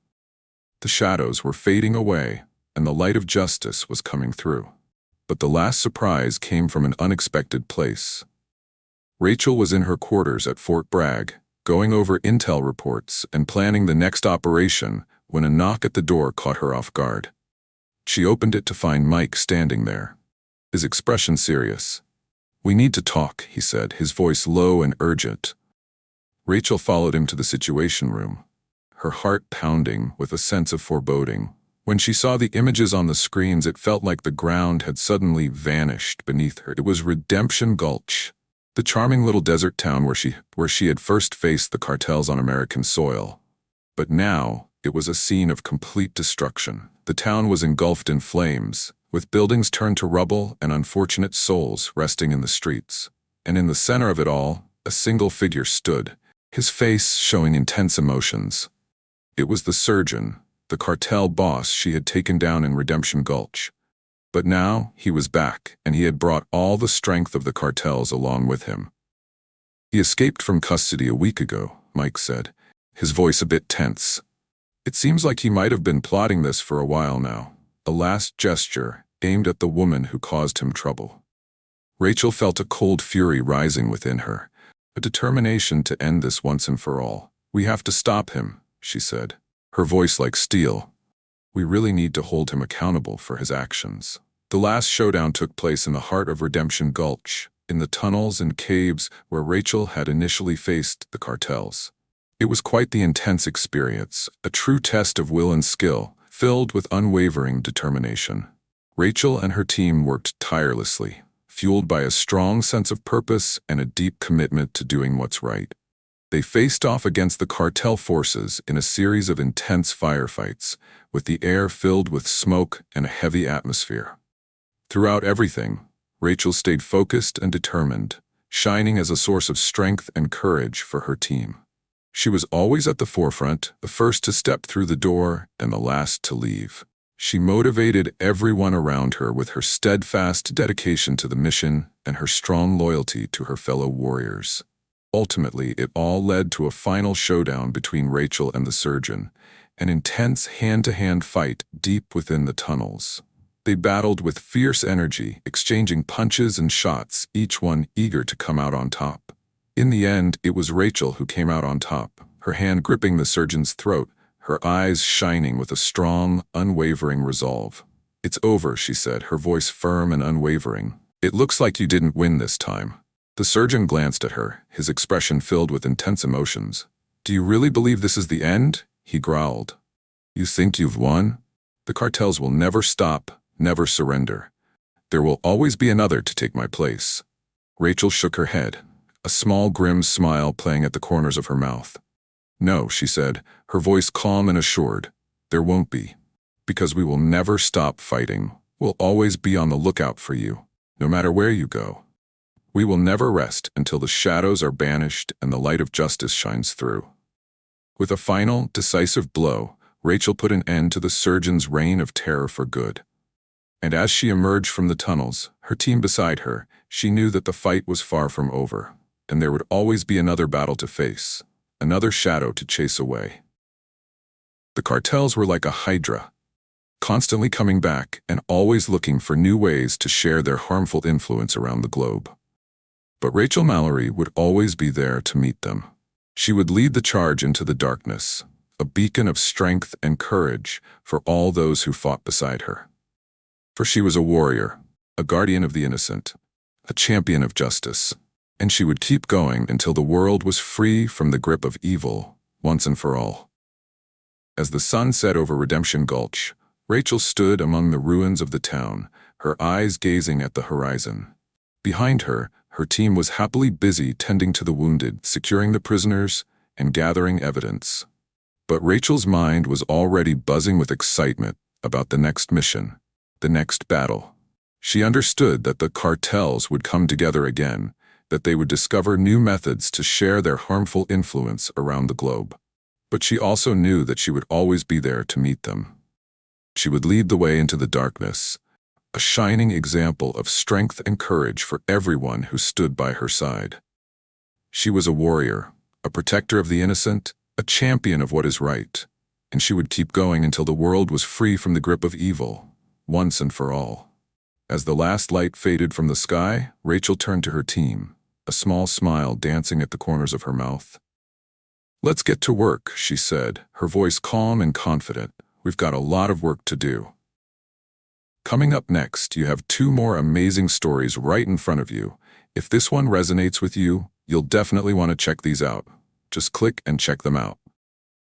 The shadows were fading away, and the light of justice was coming through. But the last surprise came from an unexpected place. Rachel was in her quarters at Fort Bragg, going over intel reports and planning the next operation when a knock at the door caught her off guard. She opened it to find Mike standing there, his expression serious. "We need to talk," he said, his voice low and urgent. Rachel followed him to the situation room, her heart pounding with a sense of foreboding. When she saw the images on the screens, it felt like the ground had suddenly vanished beneath her. It was Redemption Gulch, the charming little desert town where she had first faced the cartels on American soil. But now, it was a scene of complete destruction. The town was engulfed in flames, with buildings turned to rubble and unfortunate souls resting in the streets. And in the center of it all, a single figure stood, his face showing intense emotions. It was the surgeon, the cartel boss she had taken down in Redemption Gulch. But now he was back, and he had brought all the strength of the cartels along with him. "He escaped from custody a week ago," Mike said, his voice a bit tense. "It seems like he might have been plotting this for a while now, a last gesture aimed at the woman who caused him trouble." Rachel felt a cold fury rising within her, a determination to end this once and for all. "We have to stop him," she said, her voice like steel. "We really need to hold him accountable for his actions." The last showdown took place in the heart of Redemption Gulch, in the tunnels and caves where Rachel had initially faced the cartels. It was quite the intense experience, a true test of will and skill, filled with unwavering determination. Rachel and her team worked tirelessly, fueled by a strong sense of purpose and a deep commitment to doing what's right. They faced off against the cartel forces in a series of intense firefights, with the air filled with smoke and a heavy atmosphere. Throughout everything, Rachel stayed focused and determined, shining as a source of strength and courage for her team. She was always at the forefront, the first to step through the door and the last to leave. She motivated everyone around her with her steadfast dedication to the mission and her strong loyalty to her fellow warriors. Ultimately, it all led to a final showdown between Rachel and the surgeon, an intense hand-to-hand fight deep within the tunnels. They battled with fierce energy, exchanging punches and shots, each one eager to come out on top. In the end, it was Rachel who came out on top, her hand gripping the surgeon's throat, her eyes shining with a strong, unwavering resolve. "It's over," she said, her voice firm and unwavering. "It looks like you didn't win this time." The surgeon glanced at her, his expression filled with intense emotions. "Do you really believe this is the end?" he growled. "You think you've won? The cartels will never stop, never surrender. There will always be another to take my place." Rachel shook her head, a small grim smile playing at the corners of her mouth. "No," she said, her voice calm and assured. "There won't be. Because we will never stop fighting. We'll always be on the lookout for you, no matter where you go. We will never rest until the shadows are banished and the light of justice shines through." With a final, decisive blow, Rachel put an end to the surgeon's reign of terror for good. And as she emerged from the tunnels, her team beside her, she knew that the fight was far from over, and there would always be another battle to face, another shadow to chase away. The cartels were like a hydra, constantly coming back and always looking for new ways to share their harmful influence around the globe. But Rachel Mallory would always be there to meet them. She would lead the charge into the darkness, a beacon of strength and courage for all those who fought beside her. For she was a warrior, a guardian of the innocent, a champion of justice, and she would keep going until the world was free from the grip of evil, once and for all. As the sun set over Redemption Gulch, Rachel stood among the ruins of the town, her eyes gazing at the horizon. Behind her, her team was happily busy tending to the wounded, securing the prisoners, and gathering evidence. But Rachel's mind was already buzzing with excitement about the next mission, the next battle. She understood that the cartels would come together again, that they would discover new methods to share their harmful influence around the globe. But she also knew that she would always be there to meet them. She would lead the way into the darkness, a shining example of strength and courage for everyone who stood by her side. She was a warrior, a protector of the innocent, a champion of what is right, and she would keep going until the world was free from the grip of evil, once and for all. As the last light faded from the sky, Rachel turned to her team, a small smile dancing at the corners of her mouth. "Let's get to work," she said, her voice calm and confident. "We've got a lot of work to do." Coming up next, you have 2 more amazing stories right in front of you. If this one resonates with you, you'll definitely want to check these out. Just click and check them out.